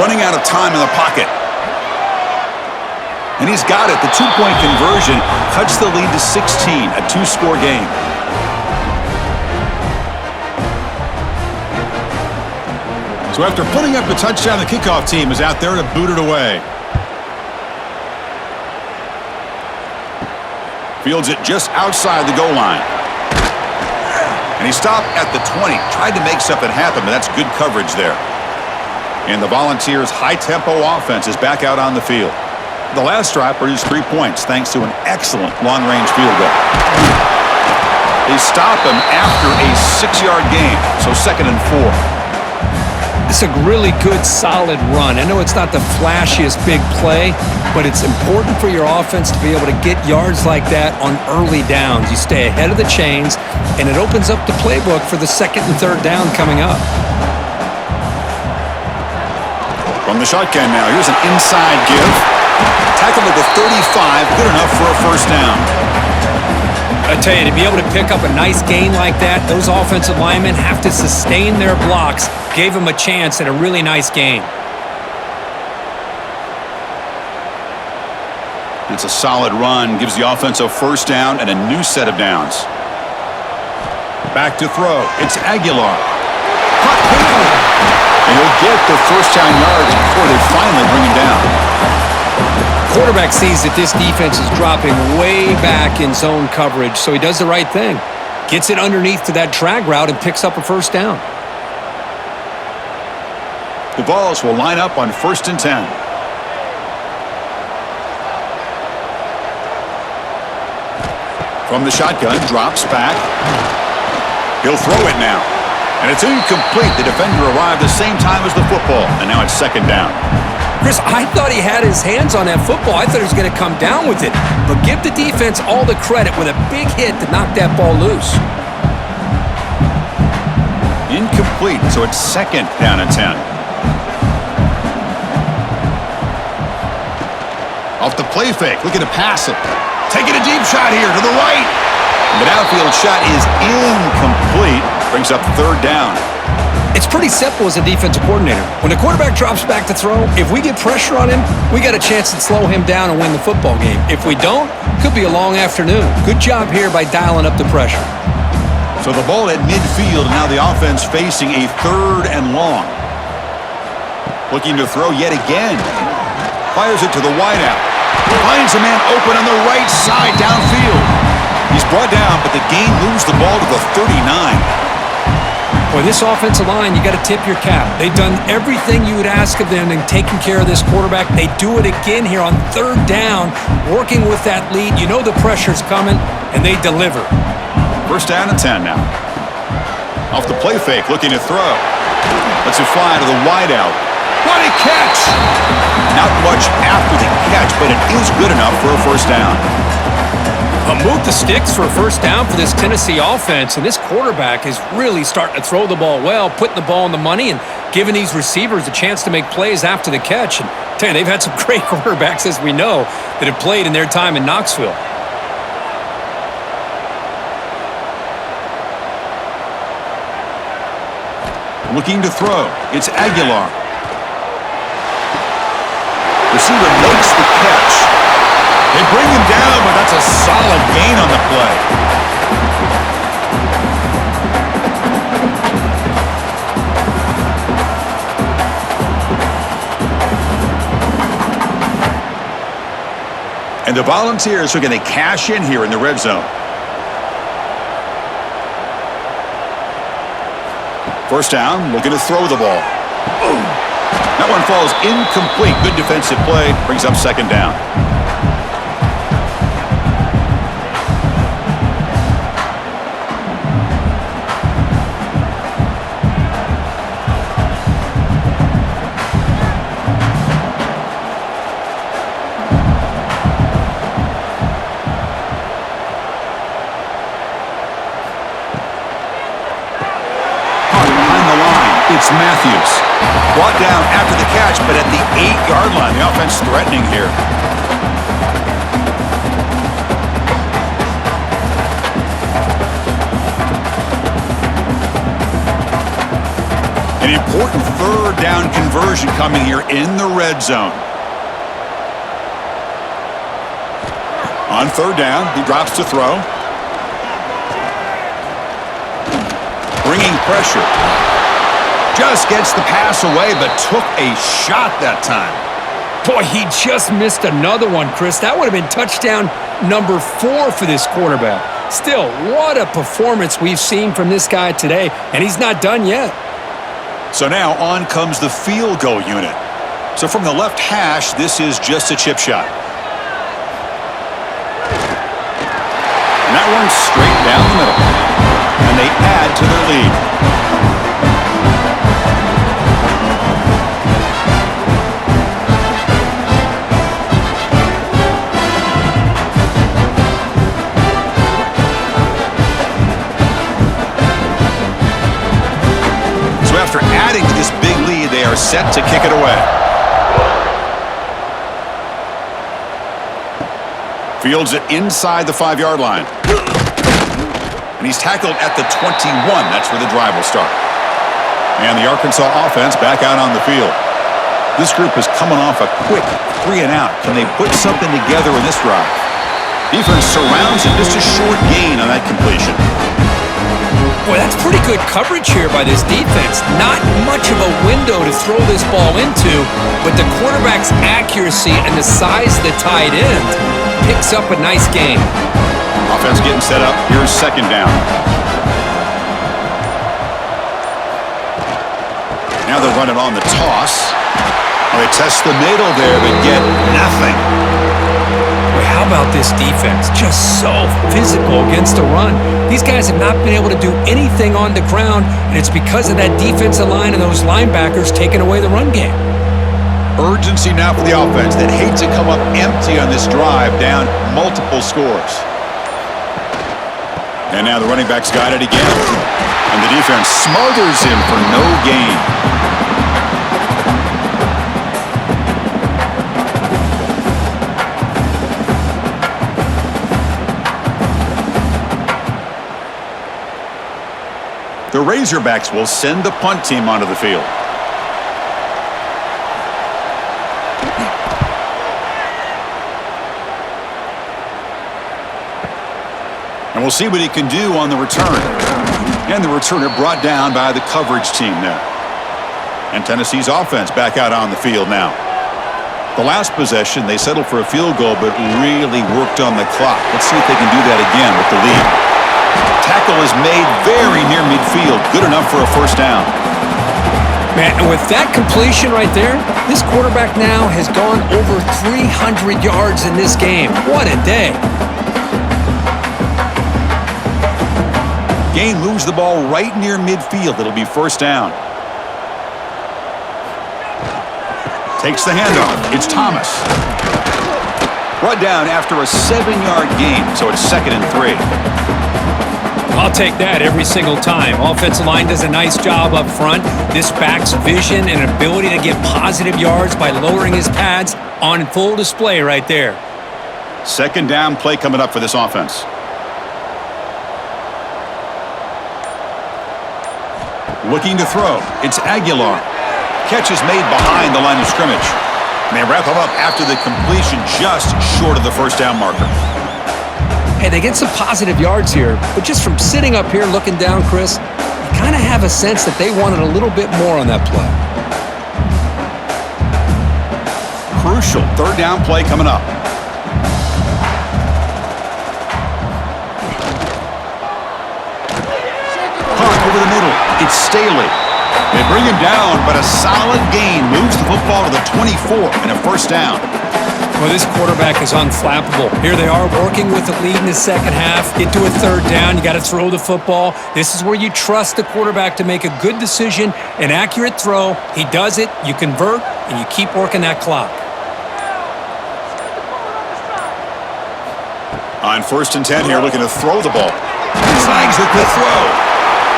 Running out of time in the pocket. And he's got it. The two-point conversion cuts the lead to 16, a two-score game. So after putting up the touchdown, the kickoff team is out there to boot it away. Fields it just outside the goal line. And he stopped at the 20. Tried to make something happen, but that's good coverage there. And the Volunteers' high-tempo offense is back out on the field. The last drive produced 3 points thanks to an excellent long-range field goal. They stop him after a 6-yard gain, so 2nd and 4. It's a really good, solid run. I know it's not the flashiest big play, but it's important for your offense to be able to get yards like that on early downs. You stay ahead of the chains, and it opens up the playbook for the 2nd and 3rd down coming up. From the shotgun now, here's an inside give. Tackled at the 35, good enough for a first down. I tell you, to be able to pick up a nice gain like that, those offensive linemen have to sustain their blocks. Gave them a chance at a really nice gain. It's a solid run, gives the offense a first down and a new set of downs. Back to throw. It's Aguilar. Caught quickly. And he'll get the first down yards before they finally bring him down. Quarterback sees that this defense is dropping way back in zone coverage, so he does the right thing. Gets it underneath to that drag route and picks up a first down. The Vols will line up on 1st and 10. From the shotgun, drops back. He'll throw it now. And it's incomplete. The defender arrived the same time as the football, and now it's 2nd down. Chris, I thought he had his hands on that football. I thought he was going to come down with it. But give the defense all the credit with a big hit to knock that ball loose. Incomplete, so it's 2nd down and 10. Off the play fake, looking to pass it. Taking a deep shot here to the right. The downfield shot is incomplete. Brings up 3rd down. It's pretty simple as a defensive coordinator. When the quarterback drops back to throw, if we get pressure on him, we got a chance to slow him down and win the football game. If we don't, could be a long afternoon. Good job here by dialing up the pressure. So the ball at midfield, and now the offense facing a 3rd and long. Looking to throw yet again. Fires it to the wideout. Finds a man open on the right side downfield. He's brought down, but the gain moves the ball to the 39. Boy, this offensive line, you got to tip your cap. They've done everything you would ask of them in taking care of this quarterback. They do it again here on 3rd down, working with that lead. You know the pressure's coming, and they deliver. 1st down and 10 now. Off the play fake, looking to throw. Lets it fly to the wideout. What a catch! Not much after the catch, but it is good enough for a first down. Move the sticks for a first down for this Tennessee offense, and this quarterback is really starting to throw the ball well, putting the ball in the money, and giving these receivers a chance to make plays after the catch. And tell you, they've had some great quarterbacks, as we know, that have played in their time in Knoxville. Looking to throw. It's Aguilar. Receiver makes the catch. They bring him down, but that's a solid gain on the play. And the Volunteers are going to cash in here in the red zone. First down, looking to throw the ball. Boom. That one falls incomplete. Good defensive play. Brings up 2nd down. It's Matthews. Brought down after the catch, but at the 8-yard line. The offense threatening here. An important third down conversion coming here in the red zone. On third down, he drops to throw. Bringing pressure. Just gets the pass away, but took a shot that time. Boy, he just missed another one, Chris. That would have been touchdown number 4 for this quarterback. Still, what a performance we've seen from this guy today, and he's not done yet. So now on comes the field goal unit. So from the left hash, this is just a chip shot. And that one's straight down the middle. And they add to their lead. So after adding to this big lead, they are set to kick it away. Fields it inside the 5-yard line. And he's tackled at the 21. That's where the drive will start. And the Arkansas offense back out on the field. This group is coming off a quick 3-and-out. Can they put something together in this drive? Defense surrounds it. Just a short gain on that completion. Boy, that's pretty good coverage here by this defense. Not much of a window to throw this ball into, but the quarterback's accuracy and the size of the tight end picks up a nice gain. Offense getting set up. Here's second down. Now they're running on the toss. Well, they test the middle there, but get nothing. Boy, how about this defense? Just so physical against the run. These guys have not been able to do anything on the ground, and it's because of that defensive line and those linebackers taking away the run game. Urgency now for the offense that hates to come up empty on this drive, down multiple scores. And now the running back's got it again. And the defense smothers him for no gain. The Razorbacks will send the punt team onto the field. And we'll see what he can do on the return. And the returner brought down by the coverage team there. And Tennessee's offense back out on the field now. The last possession, they settled for a field goal, but really worked on the clock. Let's see if they can do that again with the lead. Tackle is made very near midfield. Good enough for a first down. Man, and with that completion right there, this quarterback now has gone over 300 yards in this game. What a day. Gain moves the ball right near midfield. It'll be first down. Takes the handoff. It's Thomas. Brought down after a 7-yard gain, so it's 2nd and 3. I'll take that every single time. Offensive line does a nice job up front. This back's vision and ability to get positive yards by lowering his pads on full display right there. Second down play coming up for this offense. Looking to throw. It's Aguilar. Catch is made behind the line of scrimmage. And they wrap him up after the completion just short of the first down marker. Hey, they get some positive yards here, but just from sitting up here looking down, Chris, you kind of have a sense that they wanted a little bit more on that play. Crucial third down play coming up. Punt over the middle. It's Staley. They bring him down, but a solid gain moves the football to the 24 and a first down. Well, this quarterback is unflappable. Here they are working with the lead in the second half. Get to a third down. You got to throw the football. This is where you trust the quarterback to make a good decision, an accurate throw. He does it, you convert, and you keep working that clock. On 1st and 10 here, looking to throw the ball. Flags with the throw.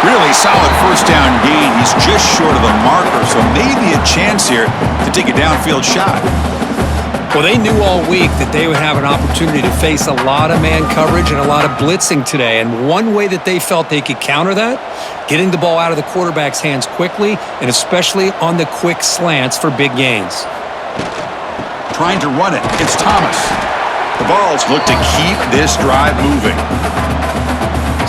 Really solid first down gain. He's just short of the marker, so maybe a chance here to take a downfield shot. Well, they knew all week that they would have an opportunity to face a lot of man coverage and a lot of blitzing today. And one way that they felt they could counter that, getting the ball out of the quarterback's hands quickly, and especially on the quick slants for big gains. Trying to run it. It's Thomas. The Vols look to keep this drive moving.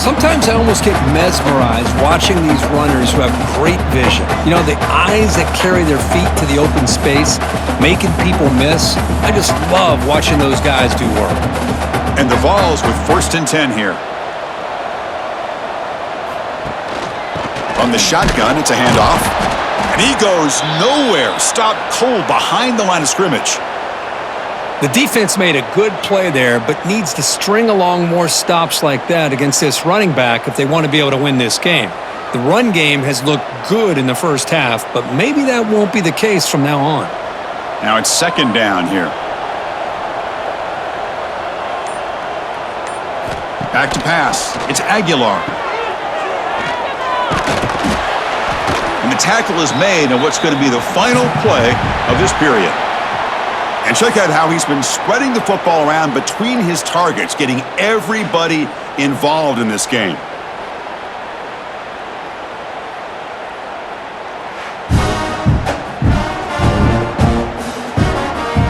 Sometimes I almost get mesmerized watching these runners who have great vision. You know, the eyes that carry their feet to the open space, making people miss. I just love watching those guys do work. And the Vols with 1st and 10 here. On the shotgun, it's a handoff. And he goes nowhere. Stopped cold behind the line of scrimmage. The defense made a good play there, but needs to string along more stops like that against this running back if they want to be able to win this game. The run game has looked good in the first half, but maybe that won't be the case from now on. Now it's 2nd down here. Back to pass. It's Aguilar. And the tackle is made on what's going to be the final play of this period. And check out how he's been spreading the football around between his targets, getting everybody involved in this game.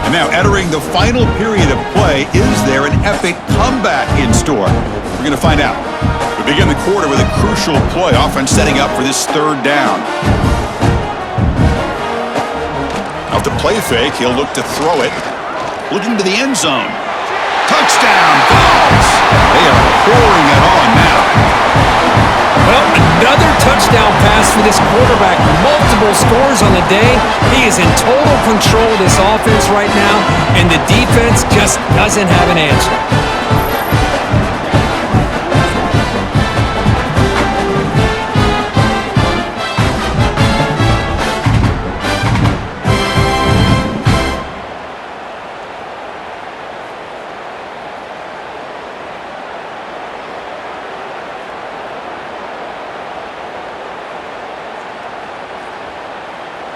And now entering the final period of play, is there an epic comeback in store? We're going to find out. We begin the quarter with a crucial play, offense setting up for this 3rd down. Off the play fake, he'll look to throw it. Looking to the end zone. Touchdown, Vols! They are pouring it on now. Well, another touchdown pass for this quarterback. Multiple scores on the day. He is in total control of this offense right now, and the defense just doesn't have an answer.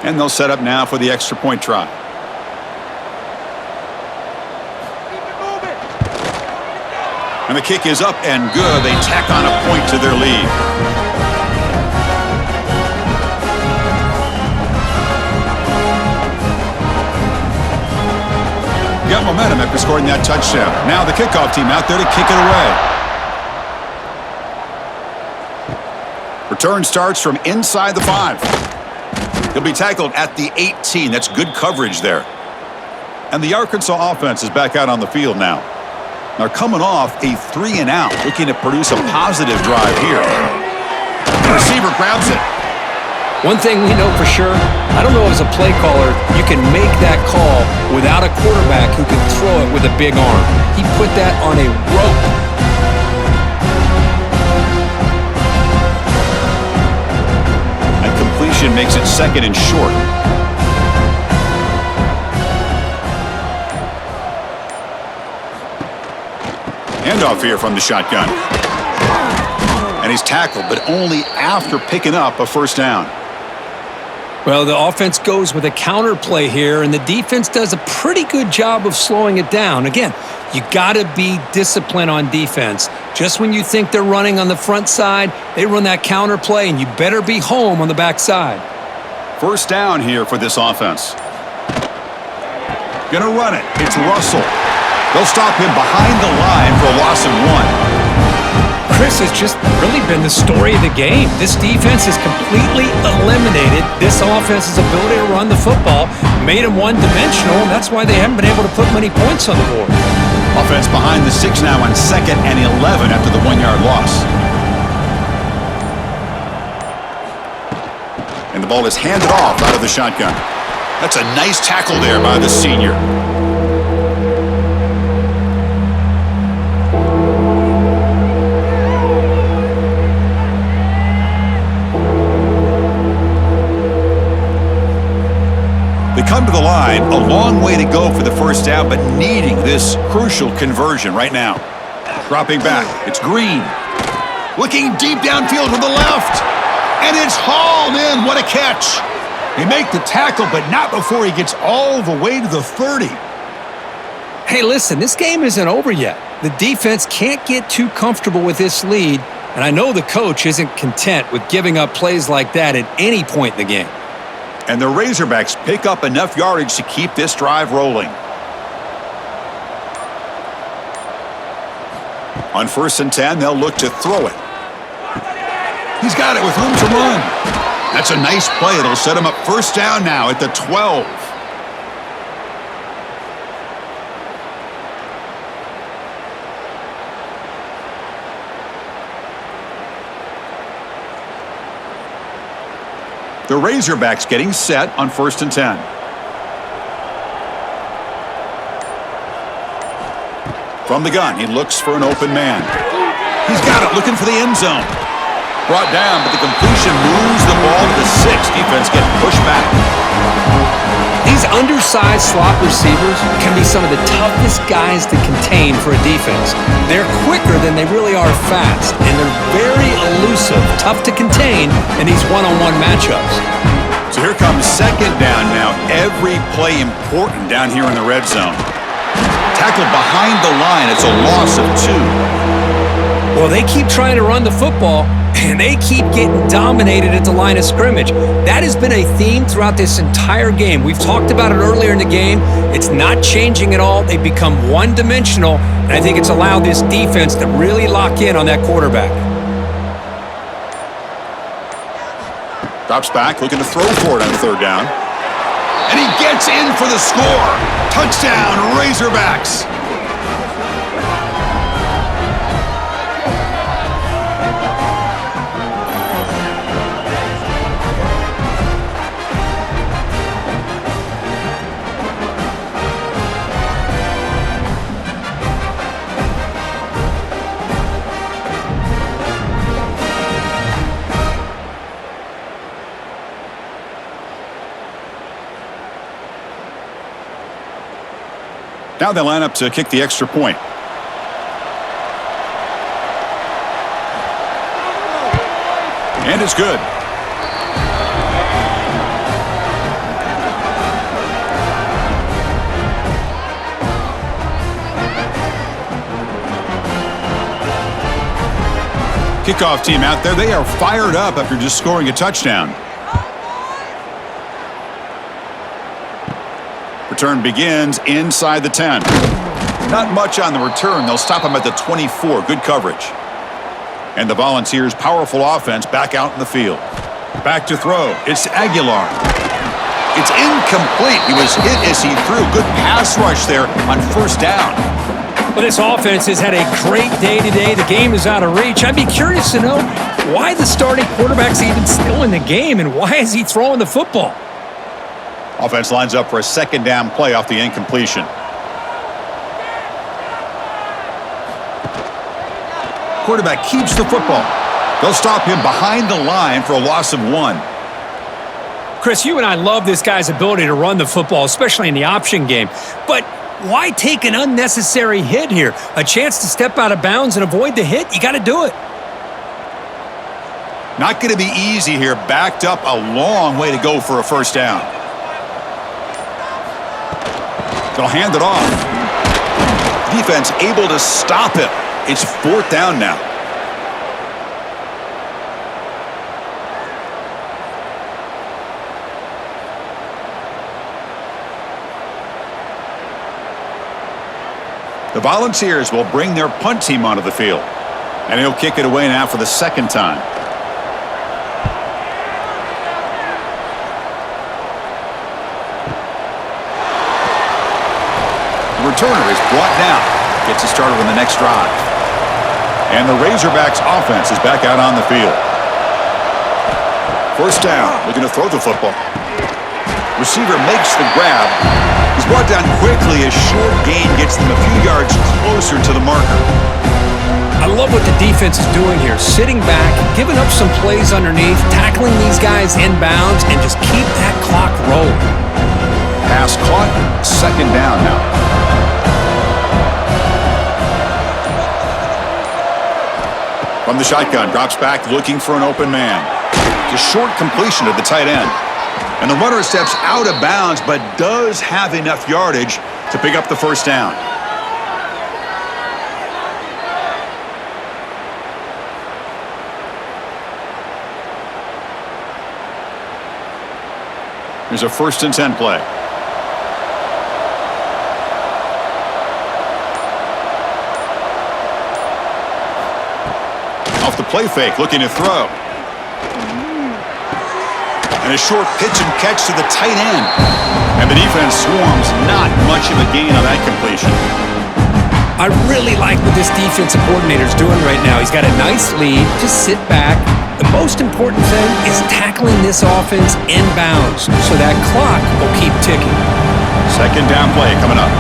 And they'll set up now for the extra point try. And the kick is up and good. They tack on a point to their lead. Got momentum after scoring that touchdown. Now the kickoff team out there to kick it away. Return starts from inside the 5. He'll be tackled at the 18. That's good coverage there. And the Arkansas offense is back out on the field now. They're coming off a 3-and-out, looking to produce a positive drive here. The receiver grabs it. One thing we know for sure, I don't know as a play caller, you can make that call without a quarterback who can throw it with a big arm. He put that on a rope. Makes it 2nd and short. Handoff here from the shotgun. And he's tackled, but only after picking up a 1st down. Well, the offense goes with a counter play here, and the defense does a pretty good job of slowing it down. Again, you got to be disciplined on defense. Just when you think they're running on the front side, they run that counter play, and you better be home on the back side. 1st down here for this offense. Gonna run it. It's Russell. They'll stop him behind the line for a loss of 1. Chris has just really been the story of the game. This defense has completely eliminated this offense's ability to run the football, made them one-dimensional, and that's why they haven't been able to put many points on the board. Offense behind the 6 now on 2nd and 11 after the 1-yard loss. And the ball is handed off out of the shotgun. That's a nice tackle there by the senior. They come to the line, a long way to go for the 1st down, but needing this crucial conversion right now. Dropping back, it's Green. Looking deep downfield to the left. And it's hauled in. What a catch. They make the tackle, but not before he gets all the way to the 30. Hey, listen, this game isn't over yet. The defense can't get too comfortable with this lead, and I know the coach isn't content with giving up plays like that at any point in the game. And the Razorbacks pick up enough yardage to keep this drive rolling. On 1st and 10, they'll look to throw it. He's got it with room to run. That's a nice play. It'll set him up 1st down now at the 12. The Razorbacks getting set on 1st and 10. From the gun, he looks for an open man. He's got it, looking for the end zone. Brought down, but the completion moves the ball to the 6. Defense getting pushed back. These undersized slot receivers can be some of the toughest guys to contain for a defense. They're quicker than they really are fast, and they're very elusive, tough to contain in these one-on-one matchups. So here comes 2nd down now. Every play important down here in the red zone. Tackled behind the line. It's a loss of 2. Well, they keep trying to run the football, and they keep getting dominated at the line of scrimmage. That has been a theme throughout this entire game. We've talked about it earlier in the game. It's not changing at all. They've become one-dimensional, and I think it's allowed this defense to really lock in on that quarterback. Drops back, looking to throw for it on 3rd down. And he gets in for the score. Touchdown, Razorbacks. Now they line up to kick the extra point. And it's good. Kickoff team out there. They are fired up after just scoring a touchdown. Return begins inside the 10. Not much on the return. They'll stop him at the 24. Good coverage. And the Volunteers' powerful offense back out in the field. Back to throw. It's Aguilar. It's incomplete. He was hit as he threw. Good pass rush there on 1st down. Well, this offense has had a great day today. The game is out of reach. I'd be curious to know why the starting quarterback's even still in the game, and why is he throwing the football? Offense lines up for a 2nd down play off the incompletion. Quarterback keeps the football. They'll stop him behind the line for a loss of 1. Chris, you and I love this guy's ability to run the football, especially in the option game. But why take an unnecessary hit here? A chance to step out of bounds and avoid the hit? You got to do it. Not going to be easy here. Backed up a long way to go for a 1st down. They'll hand it off. Defense able to stop him. It's 4th down now. The Volunteers will bring their punt team onto the field. And he'll kick it away now for the 2nd time. Returner is brought down. Gets it started on the next drive. And the Razorbacks offense is back out on the field. 1st down, looking to throw the football. Receiver makes the grab. He's brought down quickly. A short gain gets them a few yards closer to the marker. I love what the defense is doing here. Sitting back, giving up some plays underneath, tackling these guys inbounds, and just keep that clock rolling. Pass caught. 2nd down now. From the shotgun, drops back looking for an open man. It's a short completion to the tight end. And the runner steps out of bounds, but does have enough yardage to pick up the first down. Here's a 1st and 10 play. Off the play fake, looking to throw. And a short pitch and catch to the tight end. And the defense swarms, not much of a gain on that completion. I really like what this defensive coordinator is doing right now. He's got a nice lead. Just sit back. The most important thing is tackling this offense inbounds so that clock will keep ticking. 2nd down play coming up.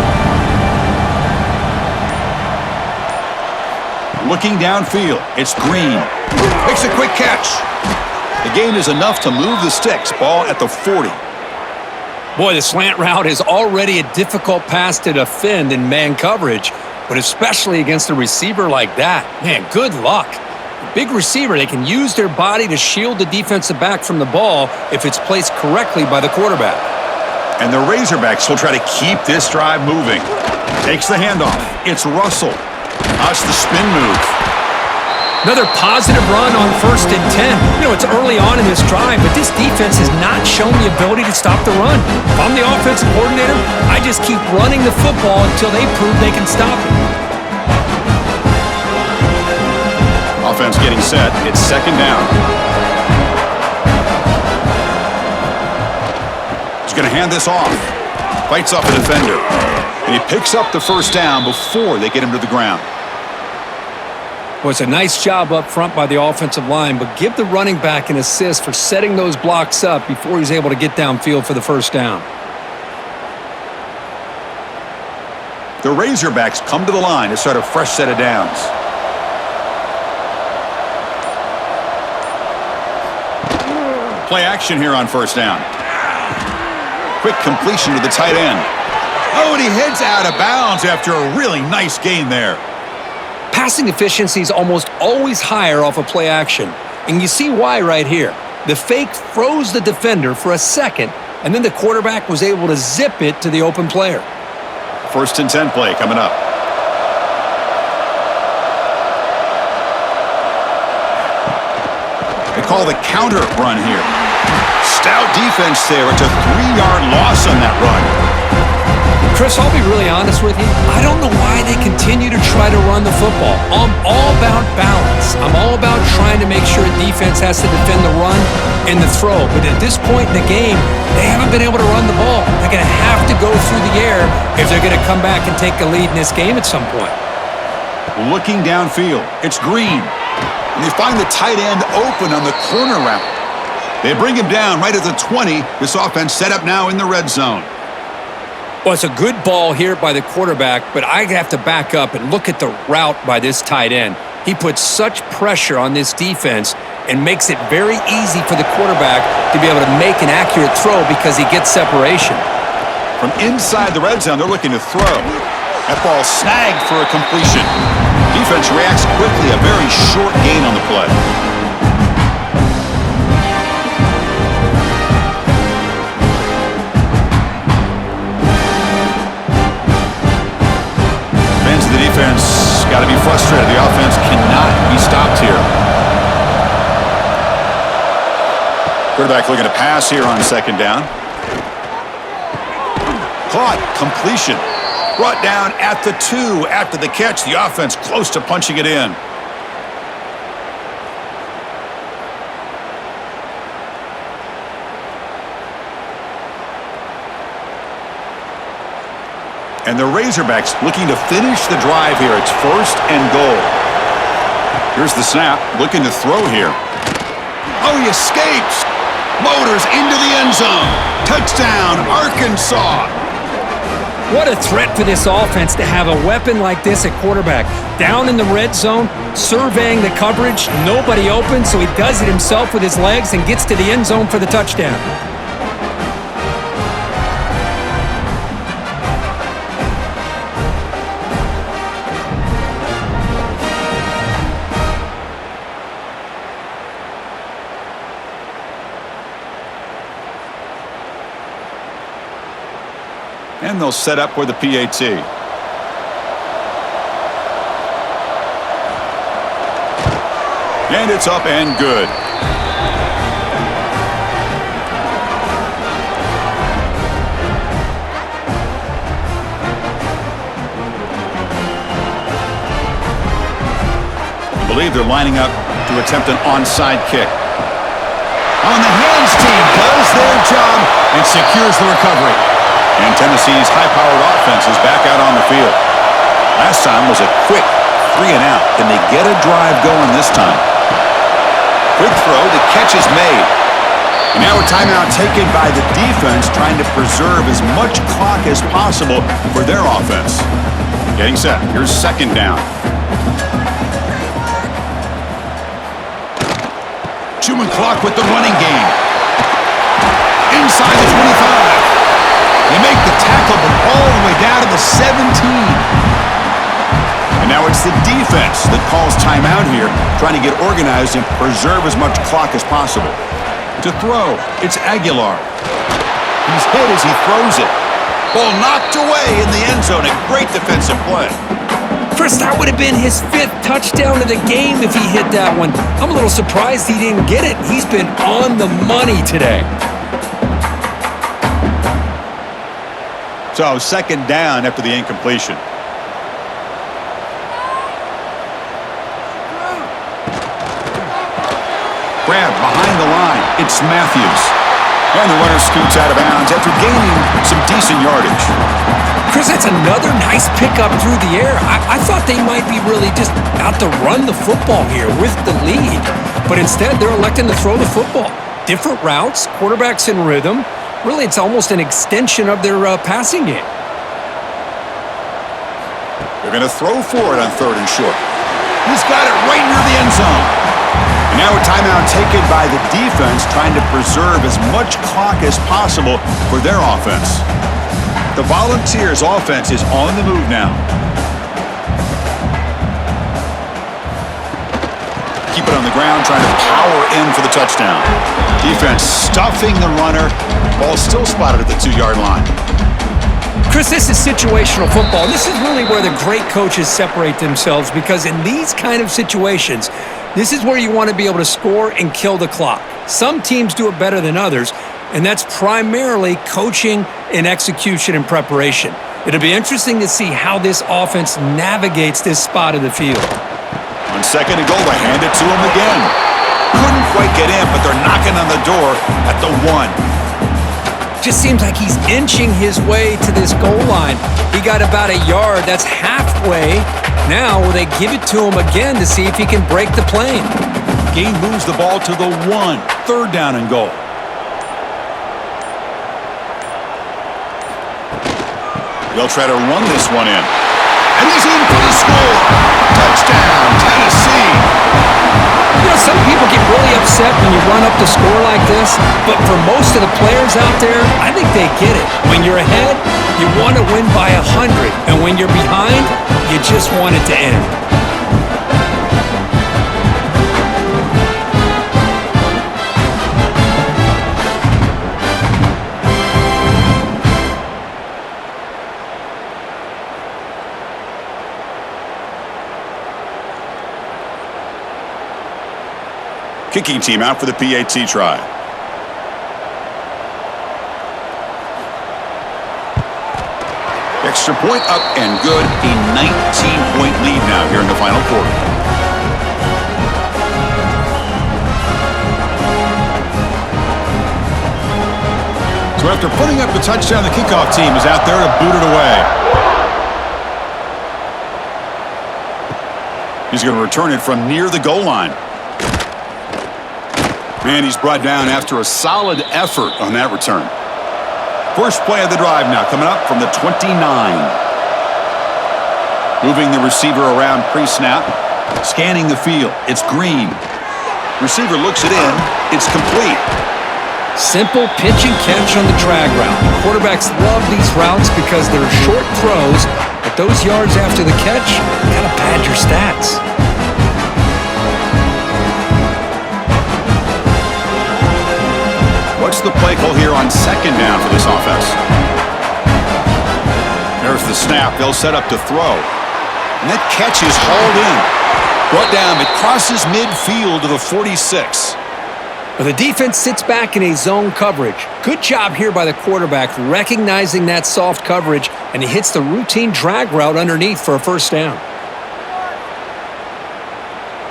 Looking downfield, it's Green. Makes a quick catch. The gain is enough to move the sticks. Ball at the 40. Boy, the slant route is already a difficult pass to defend in man coverage, but especially against a receiver like that. Man, good luck. A big receiver, they can use their body to shield the defensive back from the ball if it's placed correctly by the quarterback. And the Razorbacks will try to keep this drive moving. Takes the handoff. It's Russell. That's the spin move. Another positive run on 1st and 10. You know, it's early on in this drive, but this defense has not shown the ability to stop the run. If I'm the offensive coordinator, I just keep running the football until they prove they can stop it. Offense getting set. It's 2nd down. He's going to hand this off. Fights off a defender. And he picks up the first down before they get him to the ground. Well, it's a nice job up front by the offensive line, but give the running back an assist for setting those blocks up before he's able to get downfield for the first down. The Razorbacks come to the line to start a fresh set of downs. Play action here on 1st down. Quick completion to the tight end. Oh, and he heads out of bounds after a really nice gain there. Passing efficiency is almost always higher off of play action, and you see why right here. The fake froze the defender for a second, and then the quarterback was able to zip it to the open player. 1st and 10 play coming up. They call the counter run here. Stout defense there. It's a 3-yard loss on that run. Chris, I'll be really honest with you. I don't know why they continue to try to run the football. I'm all about balance. I'm all about trying to make sure a defense has to defend the run and the throw. But at this point in the game, they haven't been able to run the ball. They're going to have to go through the air if they're going to come back and take a lead in this game at some point. Looking downfield, it's Green. And they find the tight end open on the corner route. They bring him down right at the 20. This offense set up now in the red zone. Well, it's a good ball here by the quarterback, but I have to back up and look at the route by this tight end. He puts such pressure on this defense and makes it very easy for the quarterback to be able to make an accurate throw because he gets separation. From inside the red zone, they're looking to throw. That ball snagged for a completion. Defense reacts quickly, a very short gain on the play. The defense got to be frustrated. The offense cannot be stopped here. Quarterback looking to pass here on 2nd down. Caught. Completion. Brought down at the 2 after the catch. The offense close to punching it in. And the Razorbacks looking to finish the drive here. It's 1st and goal. Here's the snap. Looking to throw here. Oh, he escapes. Motors into the end zone. Touchdown, Arkansas. What a threat for this offense to have a weapon like this at quarterback. Down in the red zone, surveying the coverage. Nobody open, so he does it himself with his legs and gets to the end zone for the touchdown. And they'll set up with the PAT. And it's up and good. I believe they're lining up to attempt an onside kick. On the hands team does their job and secures the recovery. And Tennessee's high-powered offense is back out on the field. Last time was a quick 3-and-out. Can they get a drive going this time? Quick throw, the catch is made. And now a timeout taken by the defense, trying to preserve as much clock as possible for their offense. Getting set. Here's second down. 2-man clock with the running game. Inside the 25. They make the tackle, but all the way down to the 17. And now it's the defense that calls timeout here, trying to get organized and preserve as much clock as possible. To throw, it's Aguilar. He's hit as he throws it. Ball knocked away in the end zone. A great defensive play. Chris, that would have been his 5th touchdown of the game if he hit that one. I'm a little surprised he didn't get it. He's been on the money today. So second down after the incompletion. Grab behind the line. It's Matthews. And the runner scoots out of bounds after gaining some decent yardage. Chris, that's another nice pickup through the air. I thought they might be really just out to run the football here with the lead. But instead, they're electing to throw the football. Different routes, quarterbacks in rhythm. Really, it's almost an extension of their passing game. They're going to throw for it on 3rd and short. He's got it right near the end zone. And now a timeout taken by the defense, trying to preserve as much clock as possible for their offense. The Volunteers' offense is on the move now. Keep it on the ground, trying to power in for the touchdown. Defense stuffing the runner. Ball still spotted at the 2-yard line. Chris, this is situational football. And this is really where the great coaches separate themselves, because in these kind of situations, this is where you want to be able to score and kill the clock. Some teams do it better than others, and that's primarily coaching and execution and preparation. It'll be interesting to see how this offense navigates this spot of the field. On 2nd and goal, they hand it to him again. Couldn't quite get in, but they're knocking on the door at the 1. Just seems like he's inching his way to this goal line. He got about a yard. That's halfway. Now will they give it to him again to see if he can break the plane? Gain moves the ball to the 1. 3rd down and goal. They'll try to run this one in. And he's in for the score. Touchdown, Tennessee. You know, some people get really upset when you run up the score like this, but for most of the players out there, I think they get it. When you're ahead, you want to win by 100, and when you're behind, you just want it to end. Kicking team out for the PAT try. Extra point up and good. A 19-point lead now here in the final quarter. So after putting up the touchdown, the kickoff team is out there to boot it away. He's going to return it from near the goal line. And he's brought down after a solid effort on that return. First play of the drive now coming up from the 29. Moving the receiver around pre-snap. Scanning the field. It's Green. Receiver looks it in. It's complete. Simple pitch and catch on the drag route. Quarterbacks love these routes because they're short throws, but those yards after the catch kind of pad your stats. What's the play call here on 2nd down for this offense? the snap. They'll set up to throw. And that catch is hauled in. Brought down. It crosses midfield to the 46. Well, the defense sits back in a zone coverage. Good job here by the quarterback recognizing that soft coverage, and he hits the routine drag route underneath for a first down.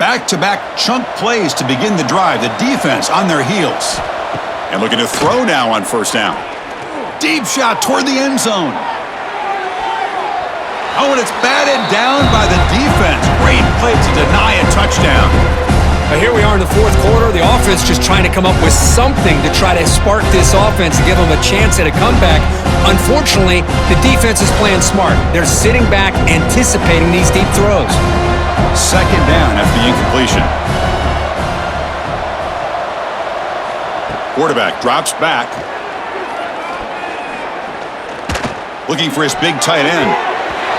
Back-to-back chunk plays to begin the drive. The defense on their heels. And looking to throw now on first down. Deep shot toward the end zone. Oh, and it's batted down by the defense. Great play to deny a touchdown. Now here we are in the fourth quarter. The offense just trying to come up with something to try to spark this offense and give them a chance at a comeback. Unfortunately, the defense is playing smart. They're sitting back, anticipating these deep throws. Second down after the incompletion. Quarterback drops back. Looking for his big tight end.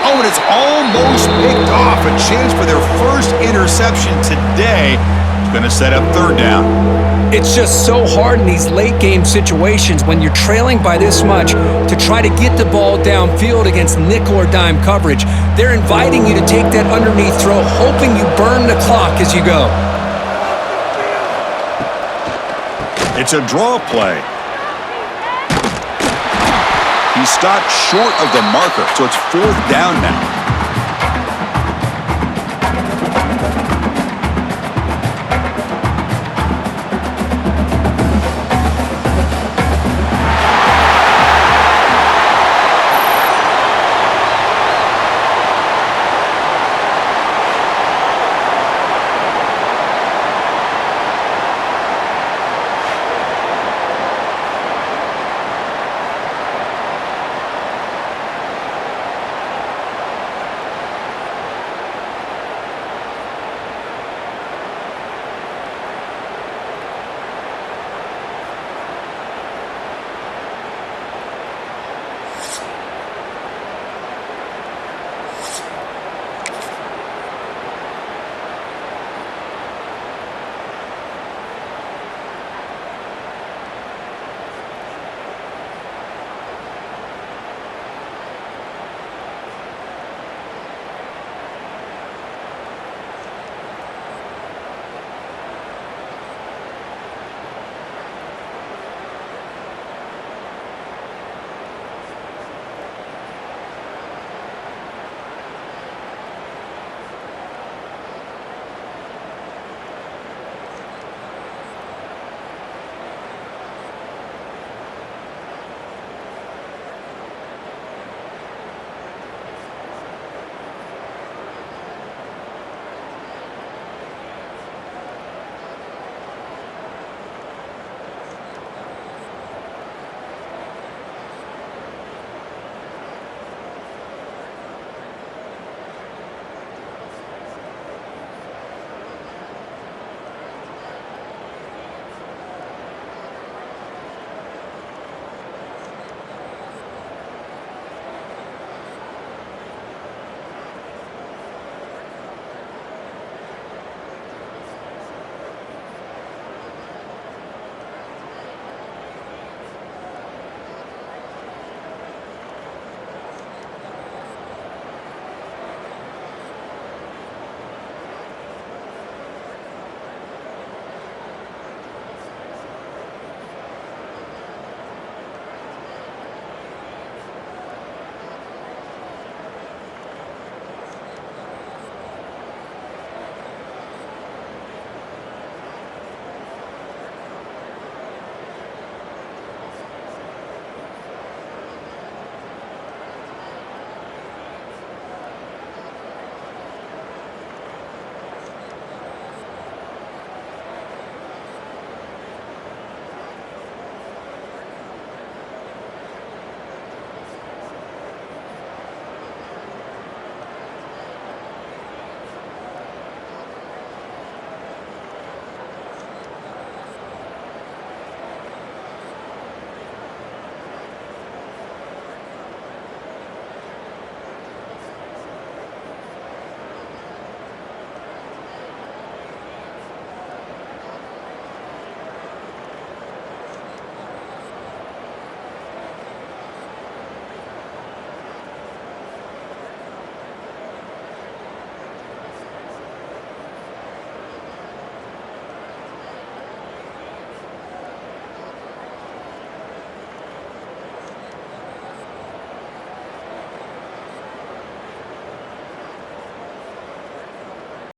Oh, and it's almost picked off. A chance for their first interception today. It's going to set up third down. It's just so hard in these late-game situations when you're trailing by this much to try to get the ball downfield against nickel or dime coverage. They're inviting you to take that underneath throw, hoping you burn the clock as you go. It's a draw play. He stopped short of the marker, so it's fourth down now.